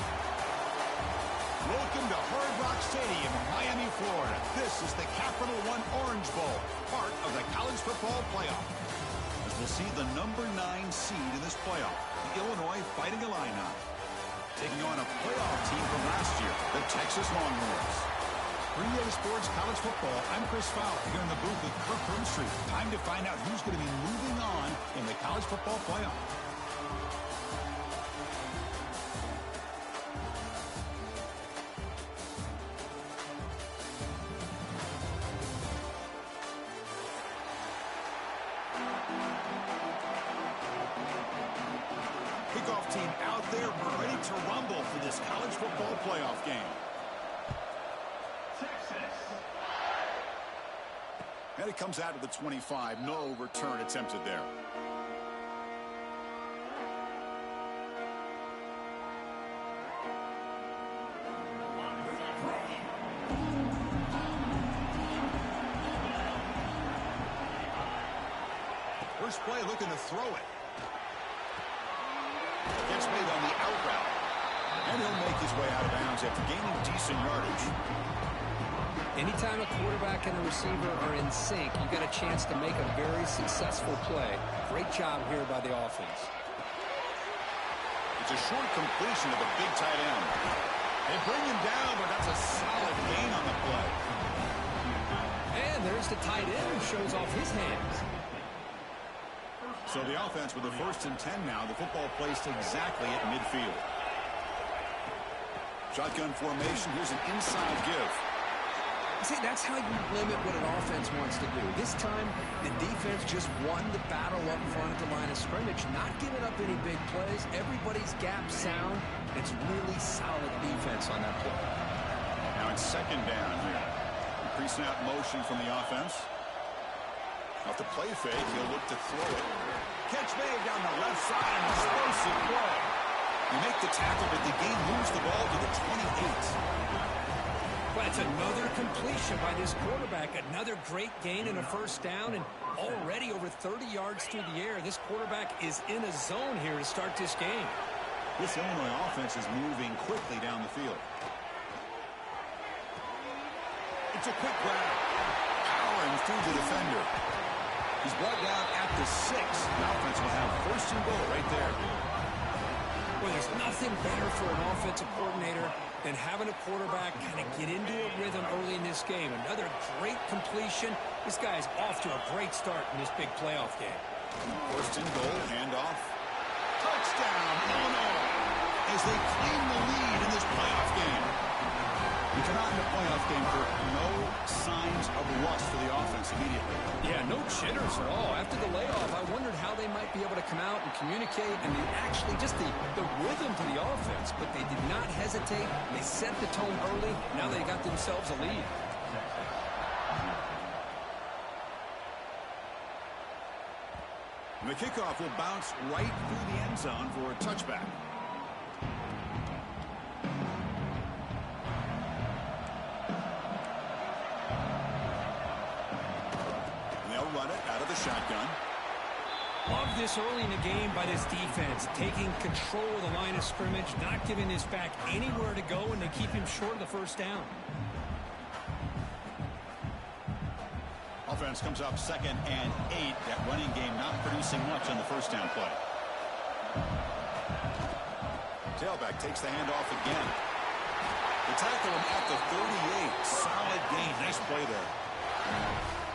Welcome to Hard Rock Stadium in Miami, Florida. This is the Capital One Orange Bowl, part of the college football playoff. As we'll see the number 9 seed in this playoff, the Illinois Fighting Illini, taking on a playoff team from last year, the Texas Longhorns. For EA Sports College Football, I'm Chris Fowler here in the booth with Kirk Herbstreit. Time to find out who's going to be moving on in the college football playoff. Kickoff team out there. We're ready to rumble for this college football playoff game. And it comes out of the 25. No return attempted there. First play looking to throw it. Gets made on the out route. And he'll make his way out of bounds after gaining decent yardage. Anytime a quarterback and a receiver are in sync, you got a chance to make a very successful play. Great job here by the offense. It's a short completion of a big tight end. They bring him down, but that's a solid gain on the play. And there's the tight end who shows off his hands. So the offense with the 1st and 10 now. The football placed exactly at midfield. Shotgun formation. Here's an inside give. See, that's how you limit what an offense wants to do. This time, the defense just won the battle up front at the line of scrimmage, not giving up any big plays. Everybody's gap sound. It's really solid defense on that play. Now it's 2nd down here. Pre-snap motion from the offense. Off the play fake, he'll look to throw it. Catch made down the left side, an explosive play. You make the tackle, but the game moves the ball to the 28. But it's another completion by this quarterback. Another great gain and a 1st down, and already over 30 yards through the air. This quarterback is in a zone here to start this game. This Illinois offense is moving quickly down the field. It's a quick grab. Powering through the defender. He's brought down at the 6. The offense will have 1st and goal right there. Well, there's nothing better for an offensive coordinator than having a quarterback kind of get into a rhythm early in this game. Another great completion. This guy's off to a great start in this big playoff game. 1st and goal, handoff. Touchdown, Illinois, as they claim the lead in this playoff game. You come out in the playoff game for no signs of rust for the offense immediately. Yeah, no jitters at all. After the layoff, I wondered how they might be able to come out and communicate and actually just the rhythm to the offense. But they did not hesitate. They set the tone early. Now they got themselves a lead. And the kickoff will bounce right through the end zone for a touchback. Run it out of the shotgun. Love this early in the game by this defense, taking control of the line of scrimmage, not giving this back anywhere to go, and they keep him short of the 1st down. Offense comes up 2nd and 8. That running game not producing much on the 1st down play. Tailback takes the handoff again. They tackle him at the 38. Solid gain. Nice play there.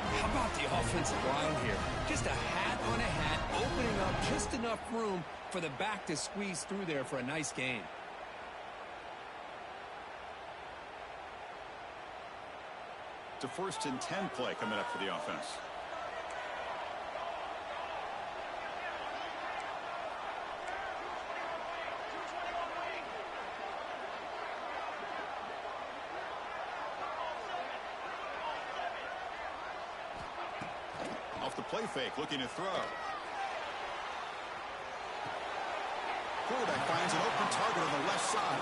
How about the offensive line here? Just a hat on a hat, opening up just enough room for the back to squeeze through there for a nice gain. It's a 1st and 10 play coming up for the offense. Off the play fake, looking to throw. Quarterback finds an open target on the left side.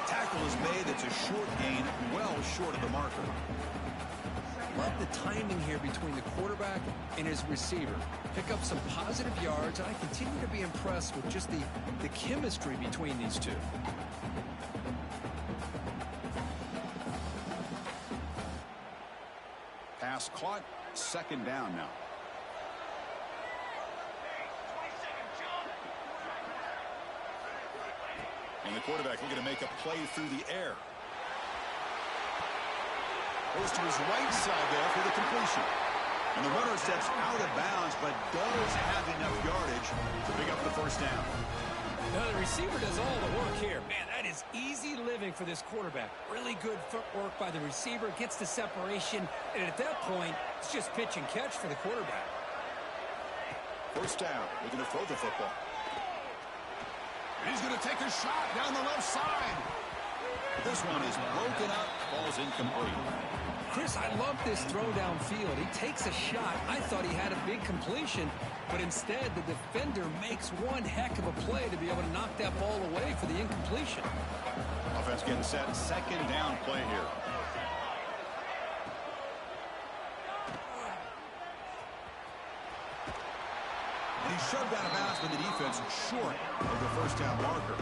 Tackle is made. It's a short gain, well short of the marker. Love the timing here between the quarterback and his receiver. Pick up some positive yards, and I continue to be impressed with just the chemistry between these two. Pass caught. Second down now. And the quarterback looking to make a play through the air. Goes to his right side there for the completion. And the runner steps out of bounds, but does have enough yardage to pick up the first down. Now the receiver does all the work here. Man, that is easy living for this quarterback. Really good footwork by the receiver. Gets the separation. And at that point, it's just pitch and catch for the quarterback. First down. Looking to throw the football. He's going to take a shot down the left side. This one is broken up. Ball's incomplete. Chris, I love this throw downfield. He takes a shot. I thought he had a big completion, but instead the defender makes one heck of a play to be able to knock that ball away for the incompletion. Offense getting set. Second down play here. And he's shoved out of bounds by the defense short of the first down marker.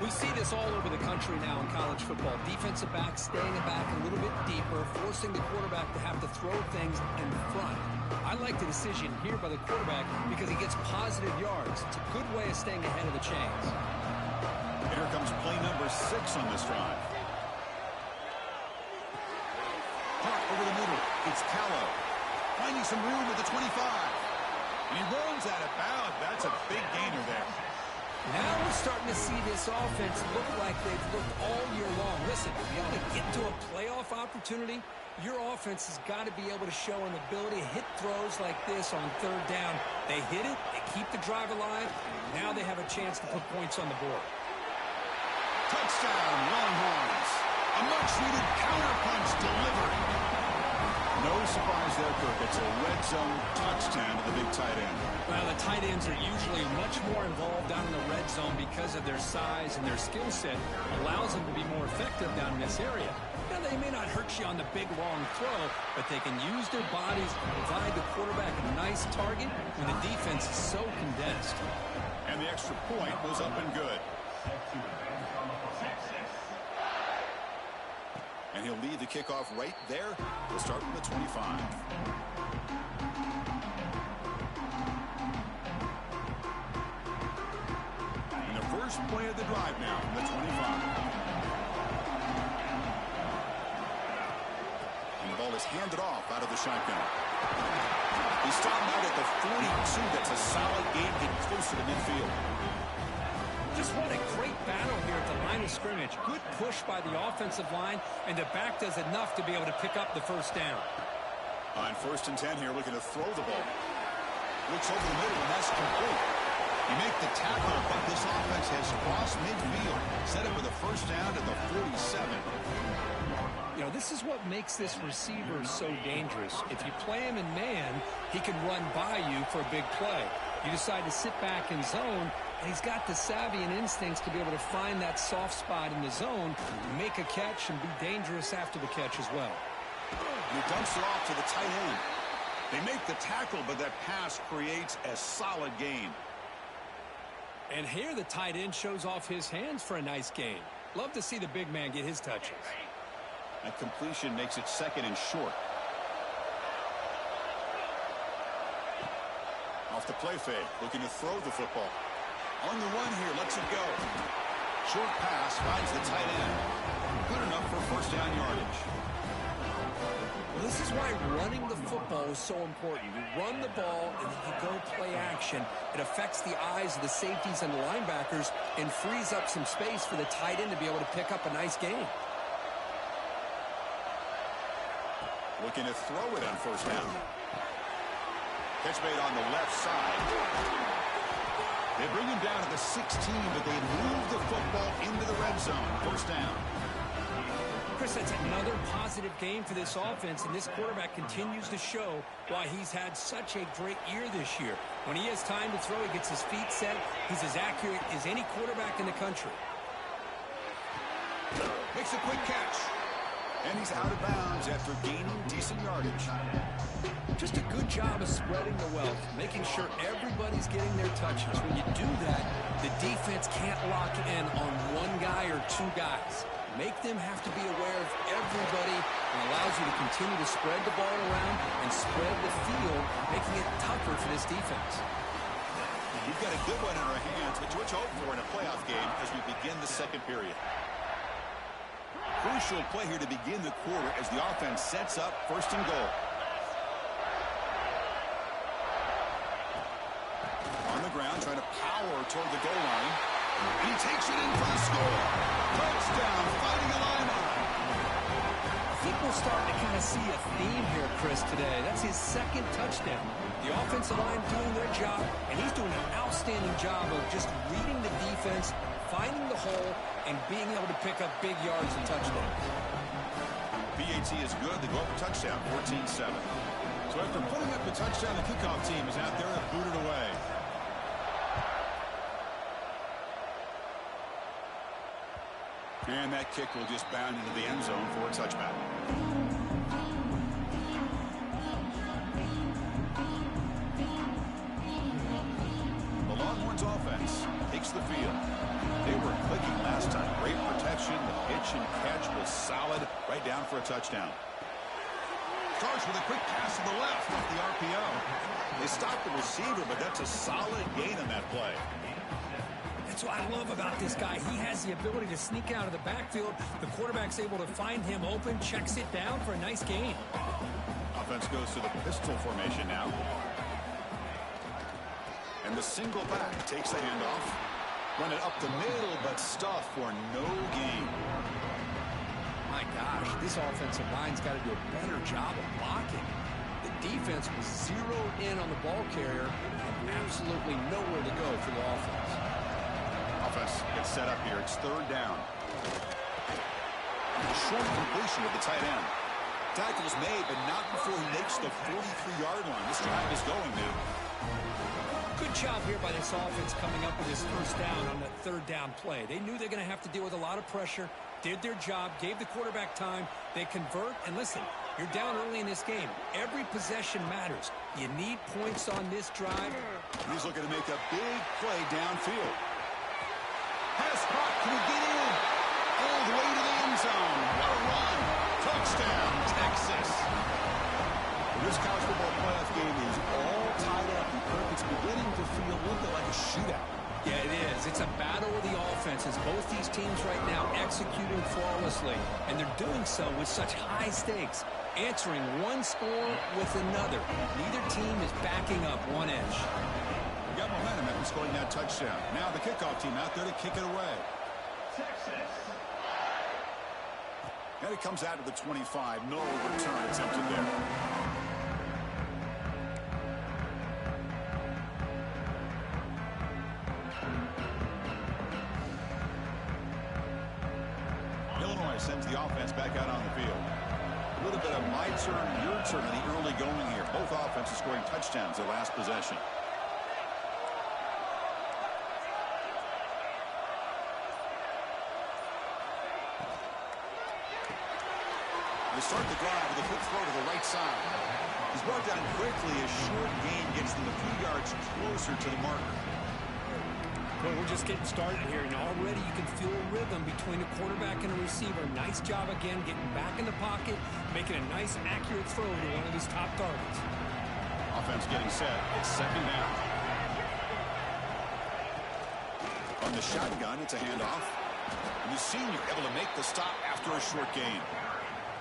We see this all over the country now in college football. Defensive backs staying back a little bit deeper, forcing the quarterback to have to throw things in front. I like the decision here by the quarterback because he gets positive yards. It's a good way of staying ahead of the chains. Here comes play number 6 on this drive. Caught over the middle. It's Callow. Finding some room at the 25. And he runs out of bounds. That's a big gainer there. Now we're starting to see this offense look like they've looked all year long. Listen, to be able to get to a playoff opportunity, your offense has got to be able to show an ability to hit throws like this on third down. They hit it, they keep the drive alive, and now they have a chance to put points on the board. Touchdown, Longhorns. A much-needed counterpunch delivered. No surprise there, Kirk. It's a red zone touchdown to the big tight end. Well, the tight ends are usually much more involved down in the red zone because of their size and their skill set. Allows them to be more effective down in this area. Now, they may not hurt you on the big, long throw, but they can use their bodies to provide the quarterback a nice target when the defense is so condensed. And the extra point was up and good. And he'll lead the kickoff right there. We'll start from the 25. And the first play of the drive now from the 25. And the ball is handed off out of the shotgun. He's stopped out at the 42. That's a solid gain, getting closer to midfield. Just what a great battle here at the line of scrimmage. Good push by the offensive line, and the back does enough to be able to pick up the first down. On 1st and 10 here, looking to throw the ball. Looks over the middle, and that's complete. You make the tackle, but this offense has crossed midfield. Set it with a first down at the 47. You know, this is what makes this receiver so dangerous. If you play him in man, he can run by you for a big play. You decide to sit back in zone, and he's got the savvy and instincts to be able to find that soft spot in the zone, make a catch, and be dangerous after the catch as well. And he dumps it off to the tight end. They make the tackle, but that pass creates a solid gain. And here the tight end shows off his hands for a nice gain. Love to see the big man get his touches. That completion makes it second and short. Off the play fake, looking to throw the football. On the run here, lets it go. Short pass finds the tight end. Good enough for first down yardage. Well, this is why running the football is so important. You run the ball, and then you go play action. It affects the eyes of the safeties and the linebackers and frees up some space for the tight end to be able to pick up a nice gain. Looking to throw it on first down. Catch made on the left side. They bring him down to the 16, but they move the football into the red zone. First down. Chris, that's another positive game for this offense, and this quarterback continues to show why he's had such a great year this year. When he has time to throw, he gets his feet set. He's as accurate as any quarterback in the country. Makes a quick catch. And he's out of bounds after gaining decent yardage. Just a good job of spreading the wealth, making sure everybody's getting their touches. When you do that, the defense can't lock in on one guy or two guys. Make them have to be aware of everybody, and allows you to continue to spread the ball around and spread the field, making it tougher for this defense. We've got a good one in our hands, which we hope for in a playoff game as we begin the second period. Crucial play here to begin the quarter as the offense sets up first and goal. On the ground, trying to power toward the goal line. And he takes it in for the score. Touchdown, fighting a lineman. I think we're starting to kind of see a theme here, Chris, today. That's his second touchdown. The offensive line doing their job, and he's doing an outstanding job of just reading the defense, finding the hole, and being able to pick up big yards and touchdowns. PAT is good. They go up a touchdown, 14-7. So after putting up the touchdown, the kickoff team is out there to boot it away. And that kick will just bound into the end zone for a touchback. The Longhorns offense takes the field. They were clicking last time. Great protection. The pitch and catch was solid. Right down for a touchdown. Starts with a quick pass to the left off the RPO. They stopped the receiver, but that's a solid gain on that play. That's what I love about this guy. He has the ability to sneak out of the backfield. The quarterback's able to find him open, checks it down for a nice gain. Offense goes to the pistol formation now. And the single back takes the handoff. Run it up the middle, but stuffed for no gain. My gosh, this offensive line's got to do a better job of blocking. The defense was zeroed in on the ball carrier and absolutely nowhere to go for the offense. Offense gets set up here. It's third down. Short completion with the tight end. Tackle's made, but not before he makes the 43-yard line. This drive is going now. Good job here by this offense coming up with this first down on that third down play. They knew they're going to have to deal with a lot of pressure, did their job, gave the quarterback time. They convert, and listen, you're down early in this game. Every possession matters. You need points on this drive. He's looking to make a big play downfield. Pass caught. Can he get in? All the way to the end zone. What a run. Touchdown, Texas. This college football playoff game is all tied up. It's beginning to feel a little bit like a shootout. Yeah, it is. It's a battle of the offenses. Both these teams right now executing flawlessly, and they're doing so with such high stakes, answering one score with another. Neither team is backing up one inch. We got momentum after scoring that touchdown. Now the kickoff team out there to kick it away. Texas. And it comes out to the 25. No return attempted there. Illinois sends the offense back out on the field. A little bit of my turn, your turn in the early going here. Both offenses scoring touchdowns their last possession. They start the drive with a quick throw to the right side. He's brought down quickly. A short gain gets them a few yards closer to the marker. Well, we're just getting started here, and already you can feel a rhythm between a quarterback and a receiver. Nice job again getting back in the pocket, making a nice, accurate throw to one of his top targets. Offense getting set. It's second down. On the shotgun, it's a handoff. And the senior able to make the stop after a short gain.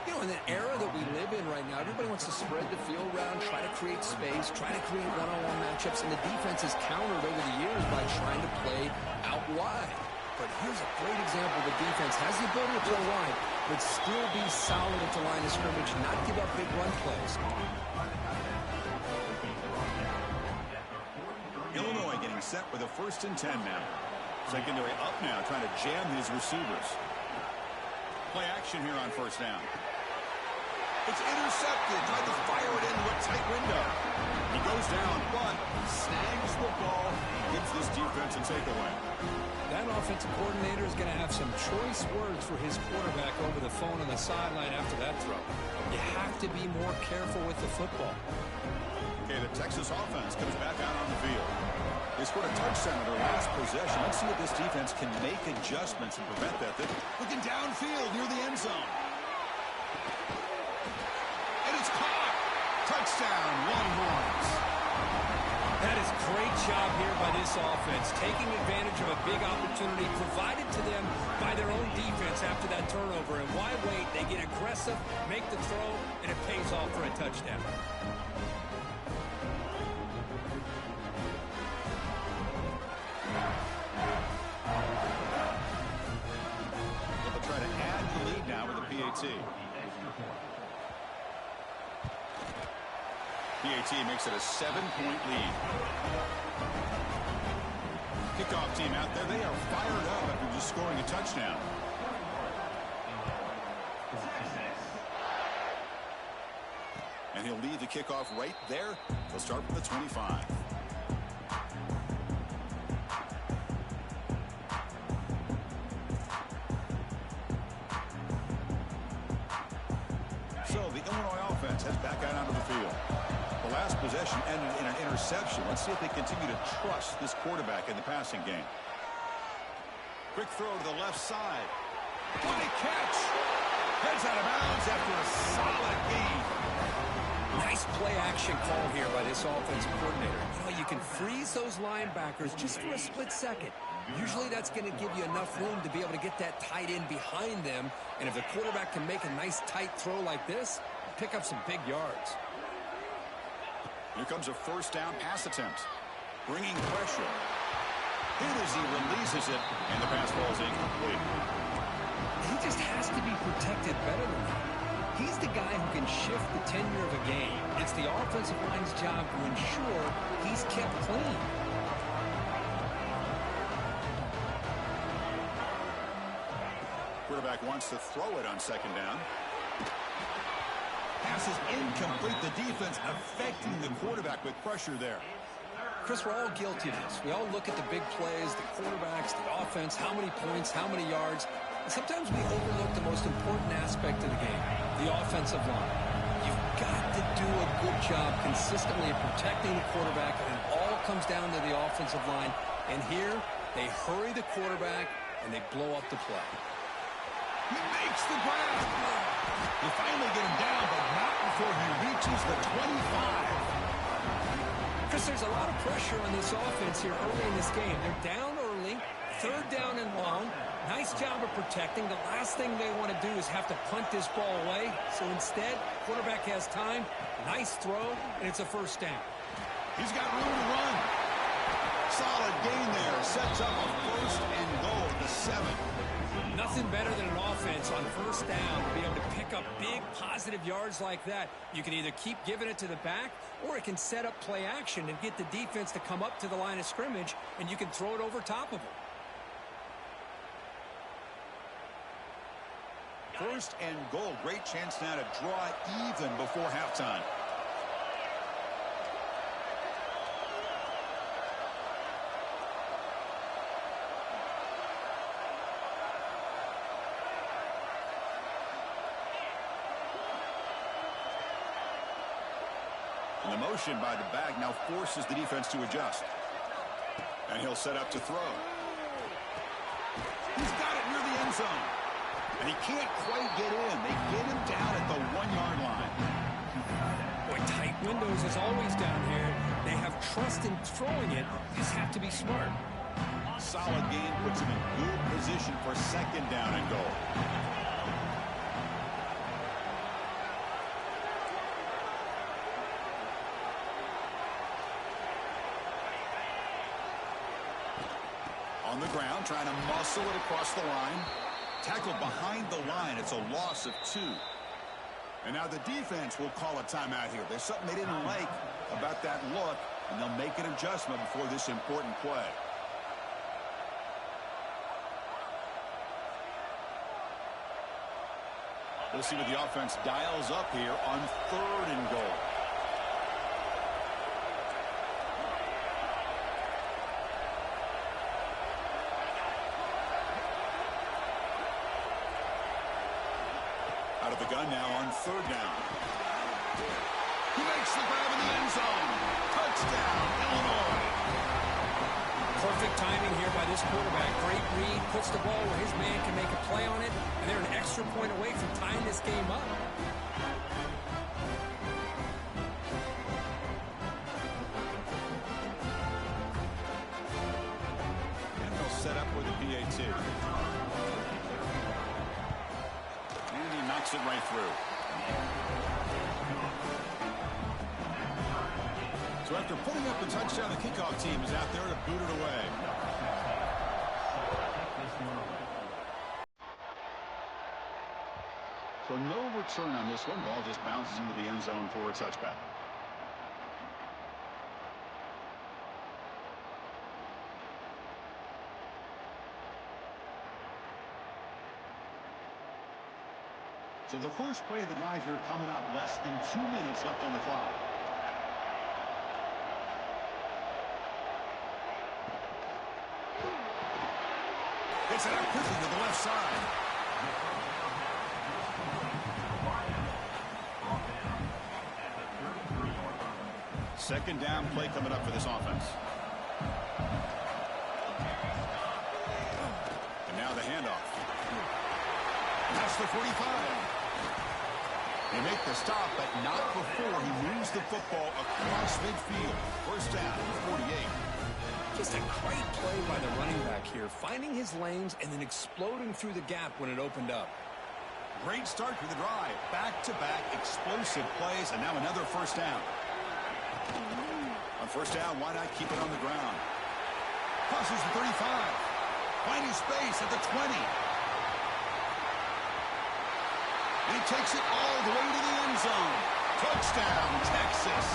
You know, in the era that we live in right now, everybody wants to spread the field around, try to create space, try to create one-on-one matchups, and the defense has countered over the years by trying to play out wide. But here's a great example. The defense has the ability to play wide, but still be solid at the line of scrimmage, not give up big run plays. Illinois getting set with a 1st and 10 now. Secondary up now, trying to jam his receivers. Play action here on first down. It's intercepted. Tried to fire it into a tight window. He goes down, but snags the ball. Gives this defense a takeaway. That offensive coordinator is going to have some choice words for his quarterback over the phone on the sideline after that throw. You have to be more careful with the football. Okay, the Texas offense comes back out on the field. They scored a touchdown in their last possession. Let's see if this defense can make adjustments and prevent that. They're looking downfield near the end zone. And it's caught. Touchdown, Longhorns. That is great job here by this offense, taking advantage of a big opportunity provided to them by their own defense after that turnover. And why wait? They get aggressive, make the throw, and it pays off for a touchdown. They'll try to add the lead now with a PAT. PAT makes it a 7-point lead. Kickoff team out there, they are fired up after just scoring a touchdown. And he'll lead the kickoff right there. They'll start from the 25. So the Illinois offense heads back out onto the field. The last possession ended in an interception. Let's see if they continue to trust this quarterback in the passing game. Quick throw to the left side. What a catch! Heads out of bounds after a solid gain. Nice play action call here by this offensive coordinator. You know, you can freeze those linebackers just for a split second. Usually that's going to give you enough room to be able to get that tight end behind them. And if the quarterback can make a nice tight throw like this, pick up some big yards. Here comes a first down pass attempt. Bringing pressure. Hit as he releases it, and the pass ball is incomplete. He just has to be protected better than that. He's the guy who can shift the tenure of a game. It's the offensive line's job to ensure he's kept clean. Quarterback wants to throw it on second down. Pass is incomplete. The defense affecting the quarterback with pressure there. Chris, we're all guilty of this. We all look at the big plays, the quarterbacks, the offense, how many points, how many yards. And sometimes we overlook the most important aspect of the game, the offensive line. You've got to do a good job consistently of protecting the quarterback, and it all comes down to the offensive line. And here, they hurry the quarterback, and they blow up the play. He makes the grab. They finally get him down, but not before he reaches the 25. Chris, there's a lot of pressure on this offense here early in this game. They're down early, third down and long. Nice job of protecting. The last thing they want to do is have to punt this ball away. So instead, quarterback has time, nice throw, and it's a first down. He's got room to run. Solid gain there. Sets up a first and goal at the 7. Nothing better than an offense on first down to be able to pick up big positive yards like that. You can either keep giving it to the back, or it can set up play action and get the defense to come up to the line of scrimmage, and you can throw it over top of them. First and goal. Great chance now to draw even before halftime. And the motion by the back now forces the defense to adjust. And he'll set up to throw. He's got it near the end zone. And he can't quite get in. They get him down at the 1-yard line. Boy, tight windows is always down here. They have trust in throwing it. Just have to be smart. Solid gain puts him in good position for second down and goal. On the ground, trying to muscle it across the line. Tackled behind the line. It's a loss of 2. And now the defense will call a timeout here. There's something they didn't like about that look, and they'll make an adjustment before this important play. We'll see what the offense dials up here on 3rd and goal. Out of the gun now on 3rd down. He makes the grab in the end zone. Touchdown, Illinois. Perfect timing here by this quarterback. Great read, puts the ball where his man can make a play on it, and they're an extra point away from tying this game up. And they'll set up with a PAT. And he knocks it right through. So after putting up the touchdown, the kickoff team is out there to boot it away. So no return on this one. Ball just bounces into the end zone for a touchback. So the first play of the drive here coming up, less than 2 minutes left on the clock. Gets it out quickly to the left side. Second down play coming up for this offense. And now the handoff. That's the 45. They make the stop, but not before he moves the football across midfield. First down, 48. Just a great play by the running back here, finding his lanes and then exploding through the gap when it opened up. Great start to the drive. Back-to-back explosive plays, and now another first down. On first down, why not keep it on the ground? Crosses the 35. Finding space at the 20. And he takes it all the way to the end zone. Touchdown, Texas.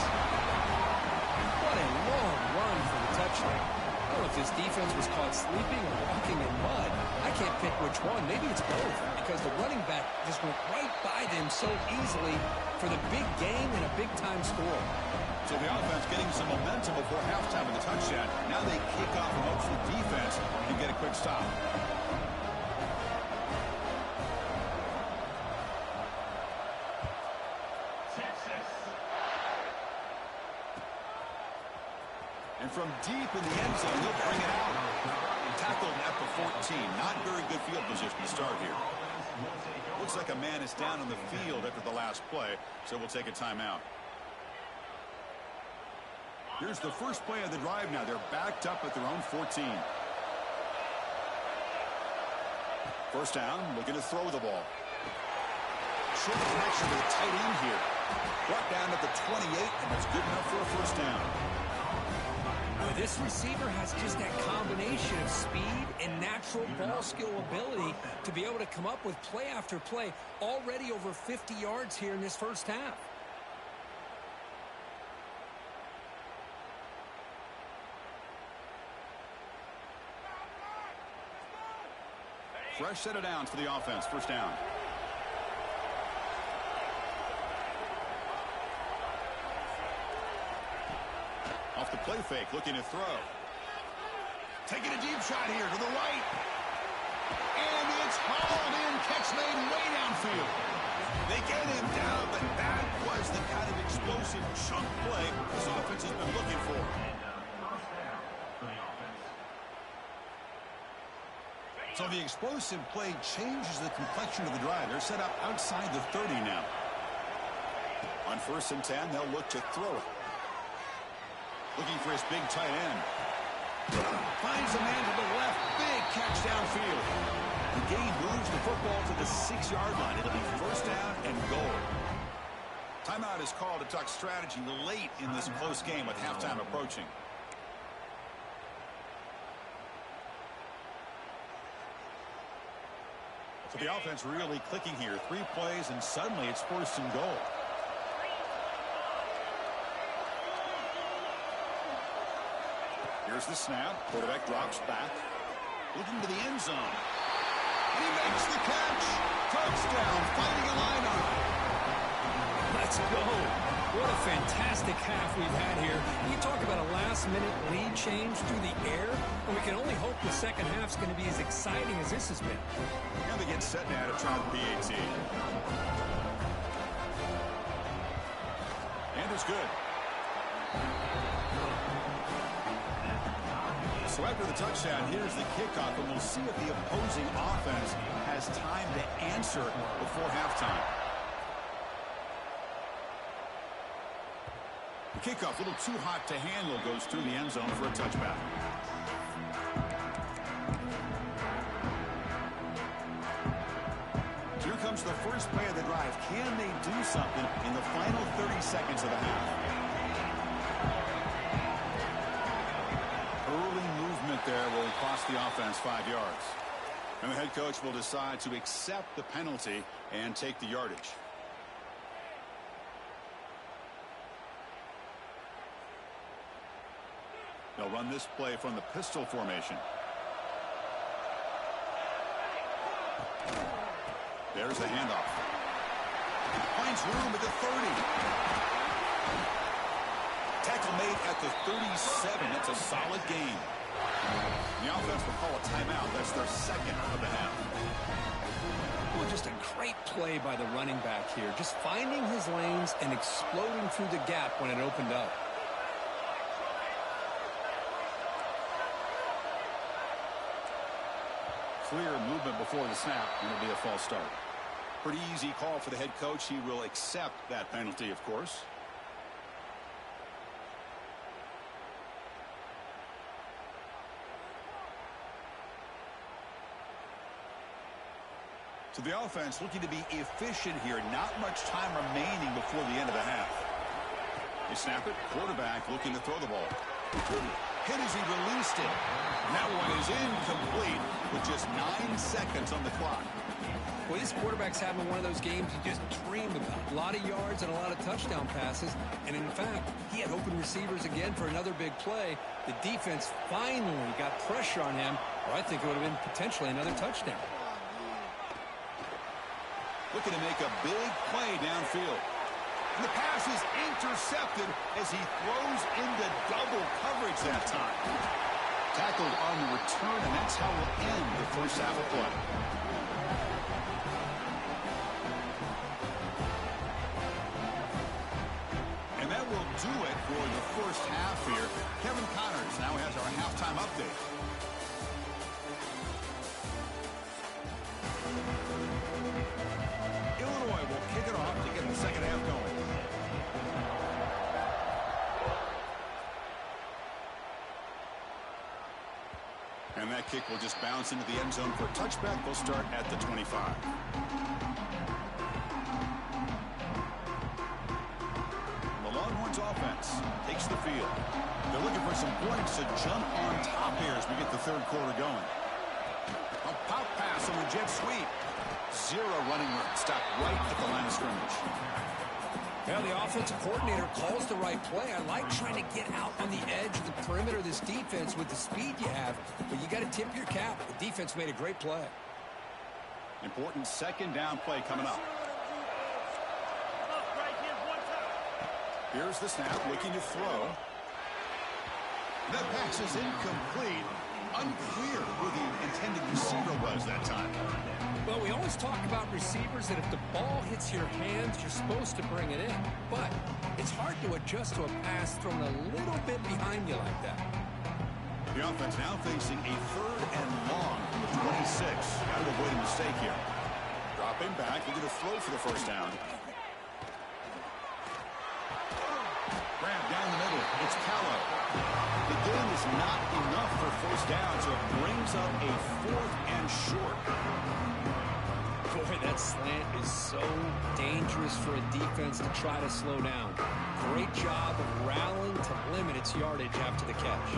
What a long run for the touchdown. I don't know if this defense was caught sleeping or walking in mud. I can't pick which one. Maybe it's both, because the running back just went right by them so easily for the big game and a big-time score. So the offense getting some momentum before halftime with the touchdown. Now they kick off and hope the defense can get a quick stop. And from deep in the end zone, he'll bring it out. Tackled at the 14. Not very good field position to start here. Looks like a man is down on the field after the last play, so we'll take a timeout. Here's the first play of the drive now. They're backed up at their own 14. First down, looking to throw the ball. Short connection to the tight end here. Brought down at the 28, and that's good enough for a first down. Well, this receiver has just that combination of speed and natural ball skill ability to be able to come up with play after play, already over 50 yards here in this first half. Fresh set of downs for the offense. First down. Off the play fake, looking to throw. Taking a deep shot here to the right. And it's hauled in. Catch made way downfield. They get him down, but that was the kind of explosive chunk play this offense has been looking for. So the explosive play changes the complexion of the drive. They're set up outside the 30 now. On first and 10, they'll look to throw it. Looking for his big tight end. Finds a man to the left. Big catch downfield. The gain moves the football to the 6-yard line. It'll be first down and goal. Timeout is called to talk strategy late in this close game with halftime approaching. So the offense really clicking here. 3 plays, and suddenly it's first and goal. Here's the snap. Quarterback drops back. Looking to the end zone. And he makes the catch. Touchdown. Fighting Illini. Let's go. What a fantastic half we've had here. We talk about a last-minute lead change through the air, and we can only hope the second half's going to be as exciting as this has been. Now they get set now to try the PAT. And it's good. So after the touchdown, here's the kickoff, and we'll see if the opposing offense has time to answer before halftime. The kickoff, a little too hot to handle, goes through the end zone for a touchback. Here comes the first play of the drive. Can they do something in the final 30 seconds of the half? Early movement there will cost the offense 5 yards. And the head coach will decide to accept the penalty and take the yardage. They'll run this play from the pistol formation. There's the handoff. Finds room at the 30. Tackle made at the 37. That's a solid gain. The offense will call a timeout. That's their second of the half. Well, just a great play by the running back here. Just finding his lanes and exploding through the gap when it opened up. Clear movement before the snap, and it'll be a false start. Pretty easy call for the head coach. He will accept that penalty, of course. So the offense looking to be efficient here. Not much time remaining before the end of the half. They snap it. Quarterback looking to throw the ball. Hit as he released it. And that one is incomplete with just 9 seconds on the clock. Well, this quarterback's having one of those games you just dream about. A lot of yards and a lot of touchdown passes. And in fact, he had open receivers again for another big play. The defense finally got pressure on him, or I think it would have been potentially another touchdown. Looking to make a big play downfield. And the pass is intercepted as he throws into double coverage that time. Tackled on the return, and that's how we'll end the first half of play. And that will do it for the first half here. Kevin Connors now has our halftime update. Illinois will kick it off to get the second half going. And that kick will just bounce into the end zone for a touchback. They'll start at the 25. The Longhorns offense takes the field. They're looking for some points to jump on top here as we get the third quarter going. A pop pass on the jet sweep. Zero running room. Stopped right at the line of scrimmage. Well, the offensive coordinator calls the right play. I like trying to get out on the edge of the perimeter of this defense with the speed you have, but you got to tip your cap. The defense made a great play. Important second down play coming up. Here's the snap, looking to throw. That pass is incomplete. Unclear who the intended receiver was that time. Well, we always talk about receivers that if the ball hits your hands, you're supposed to bring it in. But it's hard to adjust to a pass thrown a little bit behind you like that. The offense now facing a third and long from the 26. Got to avoid a mistake here. Dropping back, looking to throw for the first down. Grab down the middle. It's Callow. The gain is not enough for first down, so it brings up a fourth and short. Boy, that slant is so dangerous for a defense to try to slow down. Great job of rallying to limit its yardage after the catch.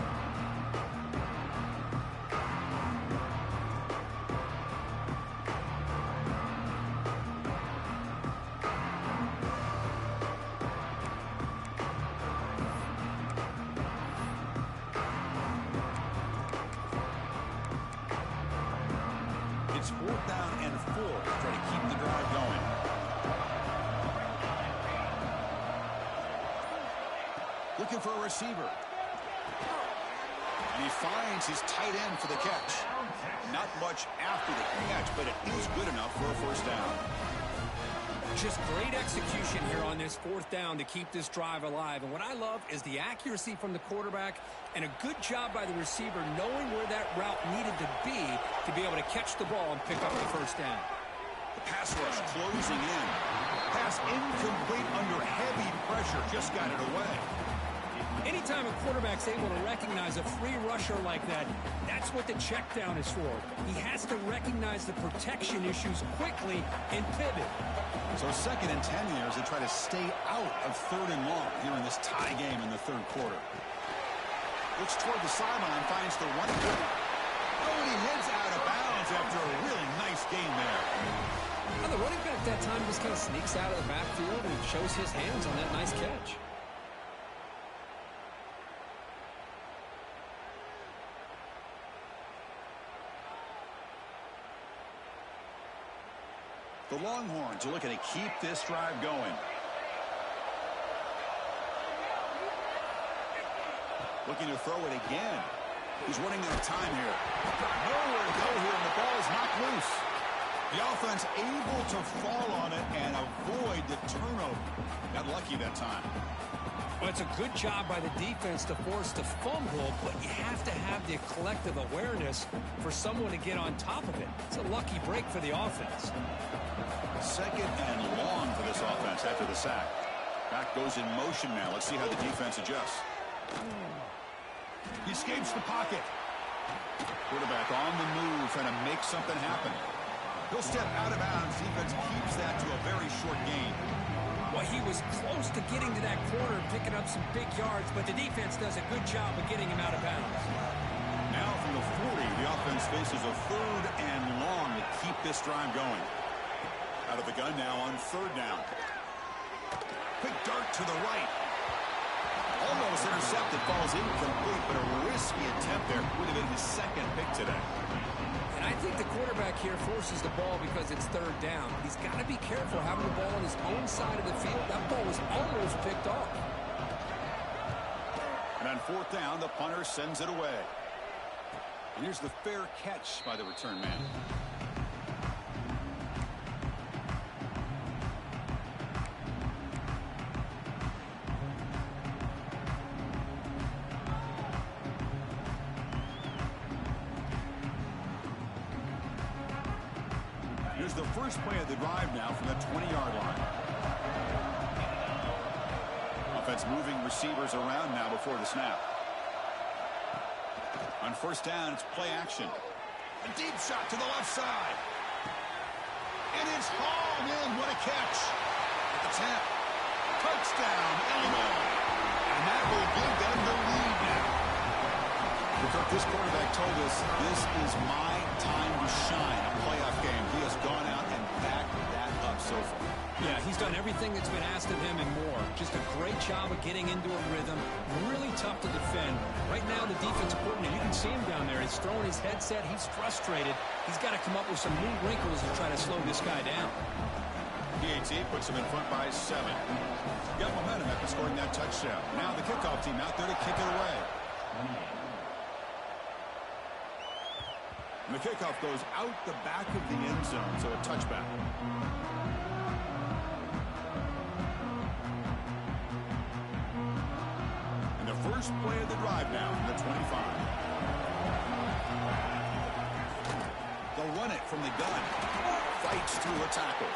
It's fourth down and 4. Try to keep the drive going. looking for a receiver. And he finds his tight end for the catch. Not much after the catch, but it is good enough for a first down. Just great execution here on this fourth down to keep this drive alive. And what I love is the accuracy from the quarterback and a good job by the receiver knowing where that route needed to be able to catch the ball and pick up the first down. The pass rush closing in. Pass incomplete under heavy pressure. Just got it away. Anytime a quarterback's able to recognize a free rusher like that, that's what the check down is for. He has to recognize the protection issues quickly and pivot. So 2nd and 10 here as they try to stay out of 3rd and long here in this tie game in the 3rd quarter. Looks toward the sideline, finds the running back. Oh, and he heads out of bounds after a really nice game there. Now the running back that time just kind of sneaks out of the backfield and shows his hands on that nice catch. The Longhorns are looking to keep this drive going. Looking to throw it again. He's running out of time here. Nowhere to go here, and the ball is knocked loose. The offense able to fall on it and avoid the turnover. Got lucky that time. Well, it's a good job by the defense to force the fumble, but you have to have the collective awareness for someone to get on top of it. It's a lucky break for the offense. 2nd and long for this offense after the sack. Back goes in motion now. Let's see how the defense adjusts. He escapes the pocket. Quarterback on the move, trying to make something happen. He'll step out of bounds. Defense keeps that to a very short gain. Well, he was close to getting to that corner and picking up some big yards, but the defense does a good job of getting him out of bounds. Now from the 40, the offense faces a 3rd and long to keep this drive going. Out of the gun now on 3rd down. Quick dart to the right. Almost intercepted, falls incomplete, but a risky attempt there. Would have been his 2nd pick today. And I think the quarterback here forces the ball because it's 3rd down. He's got to be careful having the ball on his own side of the field. That ball was almost picked off. And on 4th down, the punter sends it away. And here's the fair catch by the return man. Here's the first play of the drive now from the 20-yard line. Offense moving receivers around now before the snap. On 1st down, it's play action. A deep shot to the left side. And it's hauled in. What a catch. At the 10. Touchdown, Illinois. And that will give them the lead now. This quarterback told us this is my time to shine, a playoff game. He has gone out and backed that up so far. Yeah, he's done everything that's been asked of him and more. Just a great job of getting into a rhythm. Really tough to defend. Right now, the defensive coordinator, you can see him down there. He's throwing his headset. He's frustrated. He's got to come up with some new wrinkles to try to slow this guy down. PAT puts him in front by 7. Got momentum after scoring that touchdown. Now the kickoff team out there to kick it away. And the kickoff goes out the back of the end zone, so a touchback. And the first play of the drive now from the 25. They'll run it from the gun. Fights through a tackle.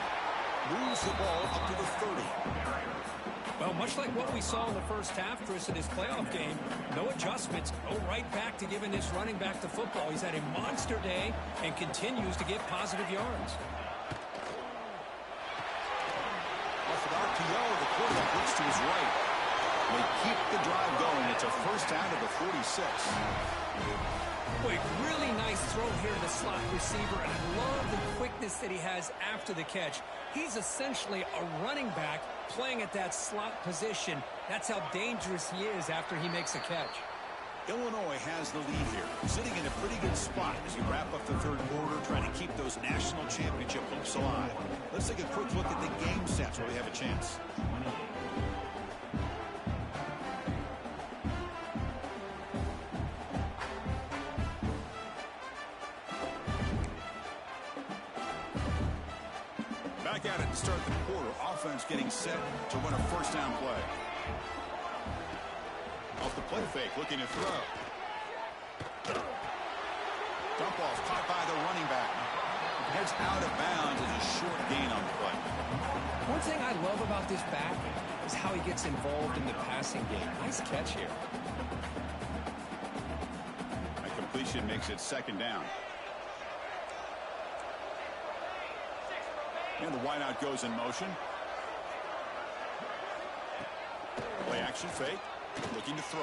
Moves the ball up to the 30. Well, much like what we saw in the first half, Chris, in his playoff game, no adjustments, go right back to giving this running back the football. He's had a monster day and continues to get positive yards. Off it out to Yo, the quarterback looks to his right. They keep the drive going. It's a first down to the 46. Boy, really nice throw here to the slot receiver, and I love the quickness that he has after the catch. He's essentially a running back playing at that slot position. That's how dangerous he is after he makes a catch. Illinois has the lead here, sitting in a pretty good spot as you wrap up the 3rd quarter, trying to keep those national championship hopes alive. Let's take a quick look at the game sets where we have a chance. Back at it to start the quarter. Offense getting set to run a first down play. Off the play fake, looking to throw. Dump off caught by the running back. Heads out of bounds as a short gain on the play. One thing I love about this back is how he gets involved in the passing game. Nice catch here. That completion makes it second down. And the wideout goes in motion. Play action fake. Looking to throw.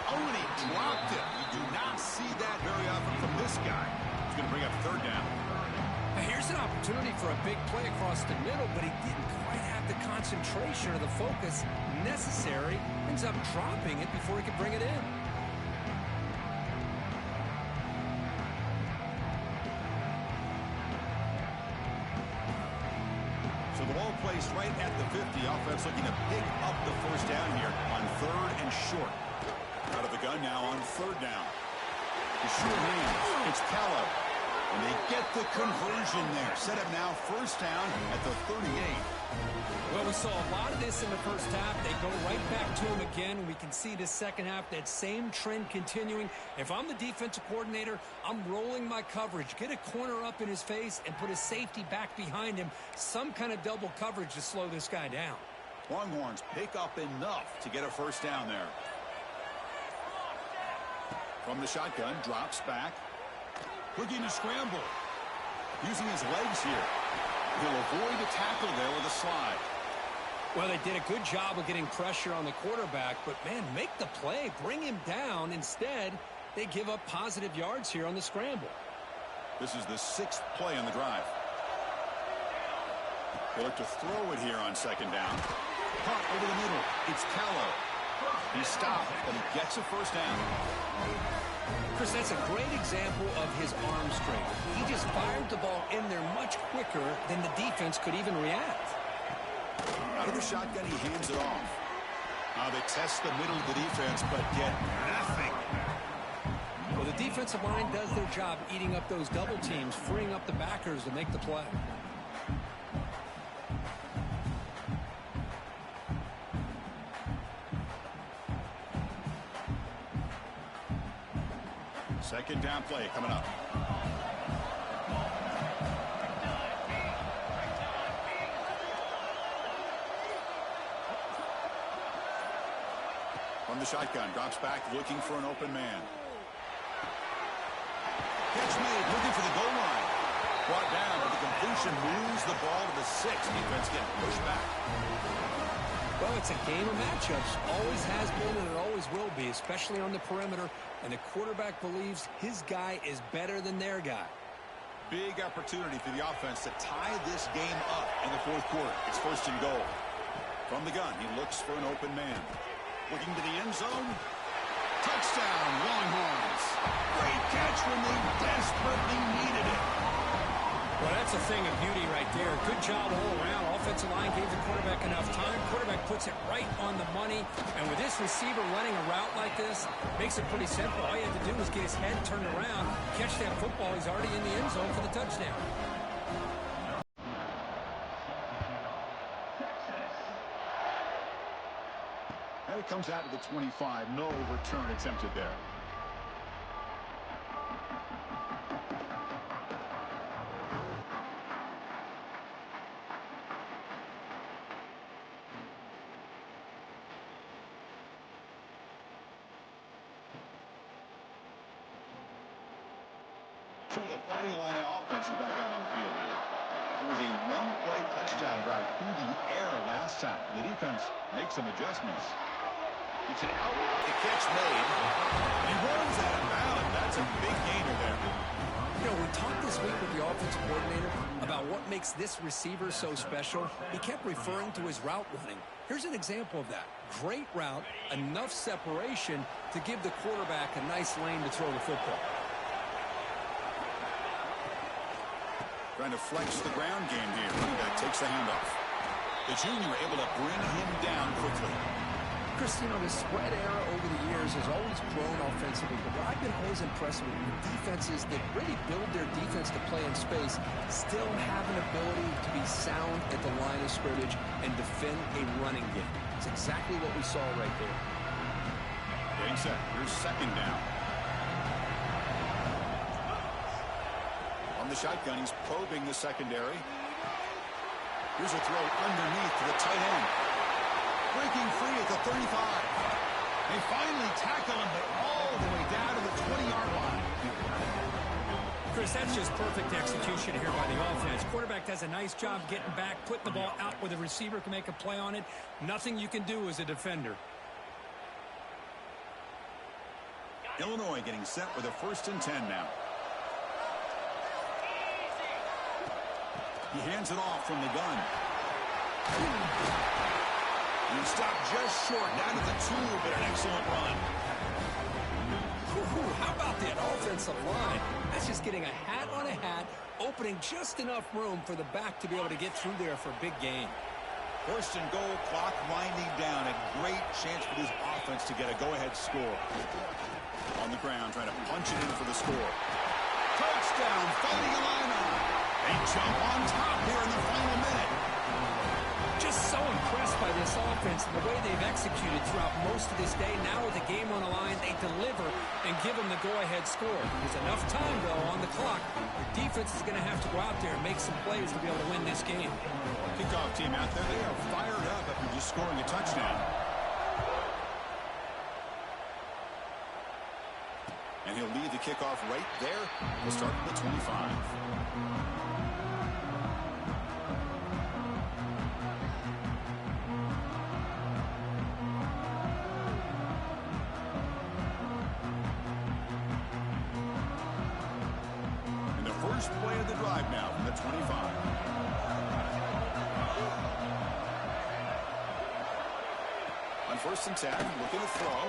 Oh, and he dropped it. You do not see that very often from this guy. He's going to bring up third down. Now here's an opportunity for a big play across the middle, but he didn't quite have the concentration or the focus necessary. Ends up dropping it before he could bring it in. So the ball placed right at the 50. Offense looking to pick up the first down here on third and short. Out of the gun now on third down. The short hands. It's Callow. And they get the conversion there. Set up now first down at the 38. Well, we saw a lot of this in the first half. They go right back to him again. We can see the second half, that same trend continuing. If I'm the defensive coordinator, I'm rolling my coverage. Get a corner up in his face and put a safety back behind him. Some kind of double coverage to slow this guy down. Longhorns pick up enough to get a first down there. From the shotgun, drops back. Looking to scramble. Using his legs here. He'll avoid a tackle there with a slide. Well, they did a good job of getting pressure on the quarterback, but, man, make the play. Bring him down. Instead, they give up positive yards here on the scramble. This is the 6th play on the drive. They look to throw it here on second down. Caught over the middle. It's Callow. He stopped, but he gets a first down. Chris, that's a great example of his arm strength. He just fired the ball in there much quicker than the defense could even react. Out of the shotgun, he hands it off. They test the middle of the defense, but get nothing. Well, the defensive line does their job eating up those double teams, freeing up the backers to make the play. Second down play coming up. From the shotgun, drops back, looking for an open man. Catch made, looking for the goal line. Brought down, but the completion moves the ball to the 6. Defense getting pushed back. Well, it's a game of matchups. Always has been and it always will be, especially on the perimeter. And the quarterback believes his guy is better than their guy. Big opportunity for the offense to tie this game up in the fourth quarter. It's first and goal. From the gun, he looks for an open man. Looking to the end zone. Touchdown, Longhorns. Great catch when they desperately needed it. Well, that's a thing of beauty right there. Good job all around. Offensive line gave the quarterback enough time. Quarterback puts it right on the money. And with this receiver running a route like this, makes it pretty simple. All you have to do is get his head turned around, catch that football. He's already in the end zone for the touchdown. And it comes out to the 25. No return attempted there. So the fighting line of offense is back out on the field here. It was a one-play touchdown drive through the air last time. The defense makes some adjustments. It's an out. The catch made. He runs out of bounds. That's a big gainer there. You know, we talked this week with the offensive coordinator about what makes this receiver so special. He kept referring to his route running. Here's an example of that. Great route, enough separation to give the quarterback a nice lane to throw the football. Trying to flex the ground game here. Running back takes the handoff. The junior able to bring him down quickly. Chris, you know, the spread era over the years has always grown offensively, but what I've been always impressed with defenses that really build their defense to play in space still have an ability to be sound at the line of scrimmage and defend a running game. It's exactly what we saw right there. Getting set. Here's second down. On the shotgun, he's probing the secondary. Here's a throw underneath to the tight end. Breaking free at the 35. They finally tackle him, but all the way down to the 20-yard line. Chris, that's just perfect execution here by the offense. Quarterback does a nice job getting back, putting the ball out where the receiver can make a play on it. Nothing you can do as a defender. Illinois getting set with a 1st and 10 now. He hands it off from the gun. He stopped just short, down to the 2, but an excellent run. How about that offensive line? That's just getting a hat on a hat, opening just enough room for the back to be able to get through there for a big gain. 1st and goal, clock winding down. A great chance for this offense to get a go-ahead score. On the ground, trying to punch it in for the score. Touchdown, fighting Illini. They jump on top here in the final minute. Just so impressed by this offense and the way they've executed throughout most of this day. Now with the game on the line, they deliver and give them the go-ahead score. There's enough time, though, on the clock. The defense is going to have to go out there and make some plays to be able to win this game. Kickoff team out there, they are fired up after just scoring a touchdown. And he'll lead the kickoff right there. We'll start at the 25. First play of the drive now from the 25. On 1st and 10, looking to throw.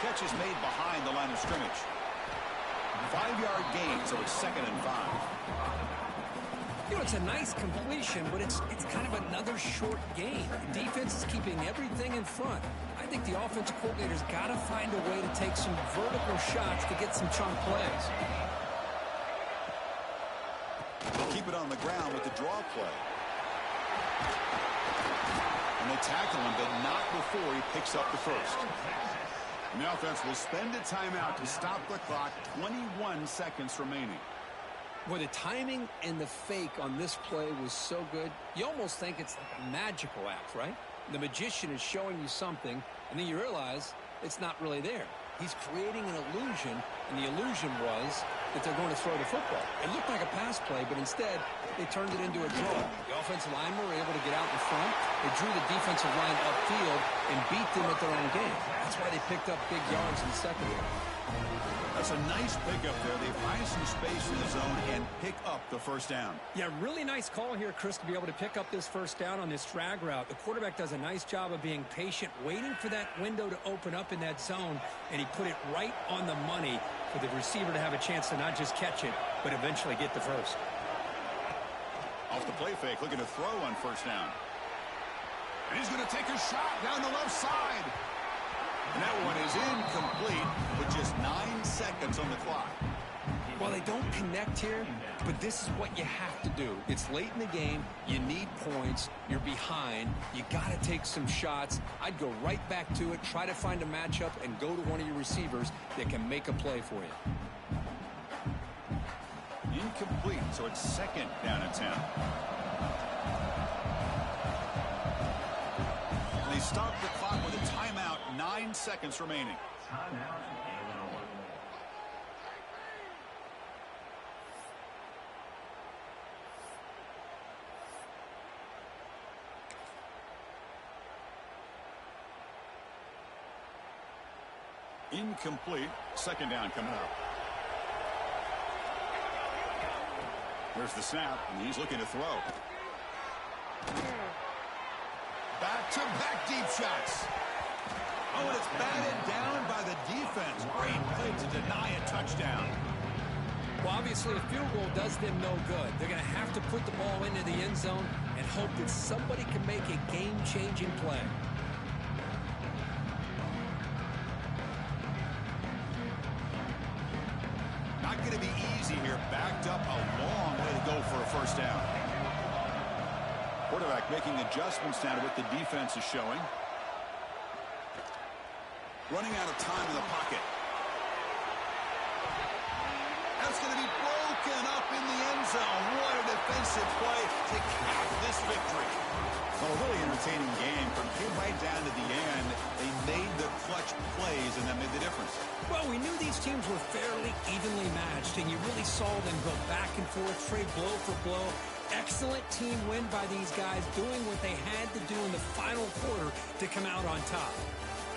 Catch is made behind the line of scrimmage. 5-yard gain, so it's 2nd and 5. You know, it's a nice completion, but it's kind of another short gain. The defense is keeping everything in front. I think the offensive coordinator's got to find a way to take some vertical shots to get some chunk plays. They'll keep it on the ground with the draw play. And they tackle him, but not before he picks up the first. And the offense will spend a timeout to stop the clock. 21 seconds remaining. Well, the timing and the fake on this play was so good, you almost think it's like a magical act, right? The magician is showing you something, and then you realize it's not really there. He's creating an illusion, and the illusion was that they're going to throw the football. It looked like a pass play, but instead, they turned it into a draw. The offensive linemen were able to get out in front. They drew the defensive line upfield and beat them at their own game. That's why they picked up big yards in the secondary. That's a nice pickup there. They find some space in the zone and pick up the first down. Yeah, really nice call here, Chris, to be able to pick up this first down on this drag route. The quarterback does a nice job of being patient, waiting for that window to open up in that zone, and he put it right on the money for the receiver to have a chance to not just catch it, but eventually get the first. Off the play fake, looking to throw on 1st down. And he's going to take a shot down the left side. And that one is incomplete with just 9 seconds on the clock. Well, they don't connect here, but this is what you have to do. It's late in the game. You need points. You're behind. You got to take some shots. I'd go right back to it, try to find a matchup, and go to one of your receivers that can make a play for you. Incomplete, so it's 2nd down and 10. They stop the clock with a timeout, 9 seconds remaining. Timeout, Illinois. Incomplete, 2nd down coming up. There's the snap, and he's looking to throw. Back-to-back deep shots. Oh, and it's batted down by the defense. Great play to deny a touchdown. Well, obviously, a field goal does them no good. They're going to have to put the ball into the end zone and hope that somebody can make a game-changing play. Not going to be easy here. Backed up a long way to go for a first down. Quarterback making adjustments now to what the defense is showing. Running out of time in the pocket. That's going to be broken up in the end zone. What a defensive play to cap this victory. Well, a really entertaining game. From here right down to the end, they made the clutch plays, and that made the difference. Well, we knew these teams were fairly evenly matched, and you really saw them go back and forth, trade blow for blow. Excellent team win by these guys, doing what they had to do in the final quarter to come out on top.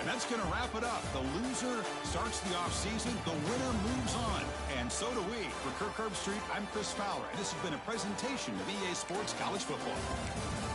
And that's going to wrap it up. The loser starts the offseason. The winner moves on. And so do we. For Kirk Herbstreit, I'm Chris Fowler. And this has been a presentation of EA Sports College Football.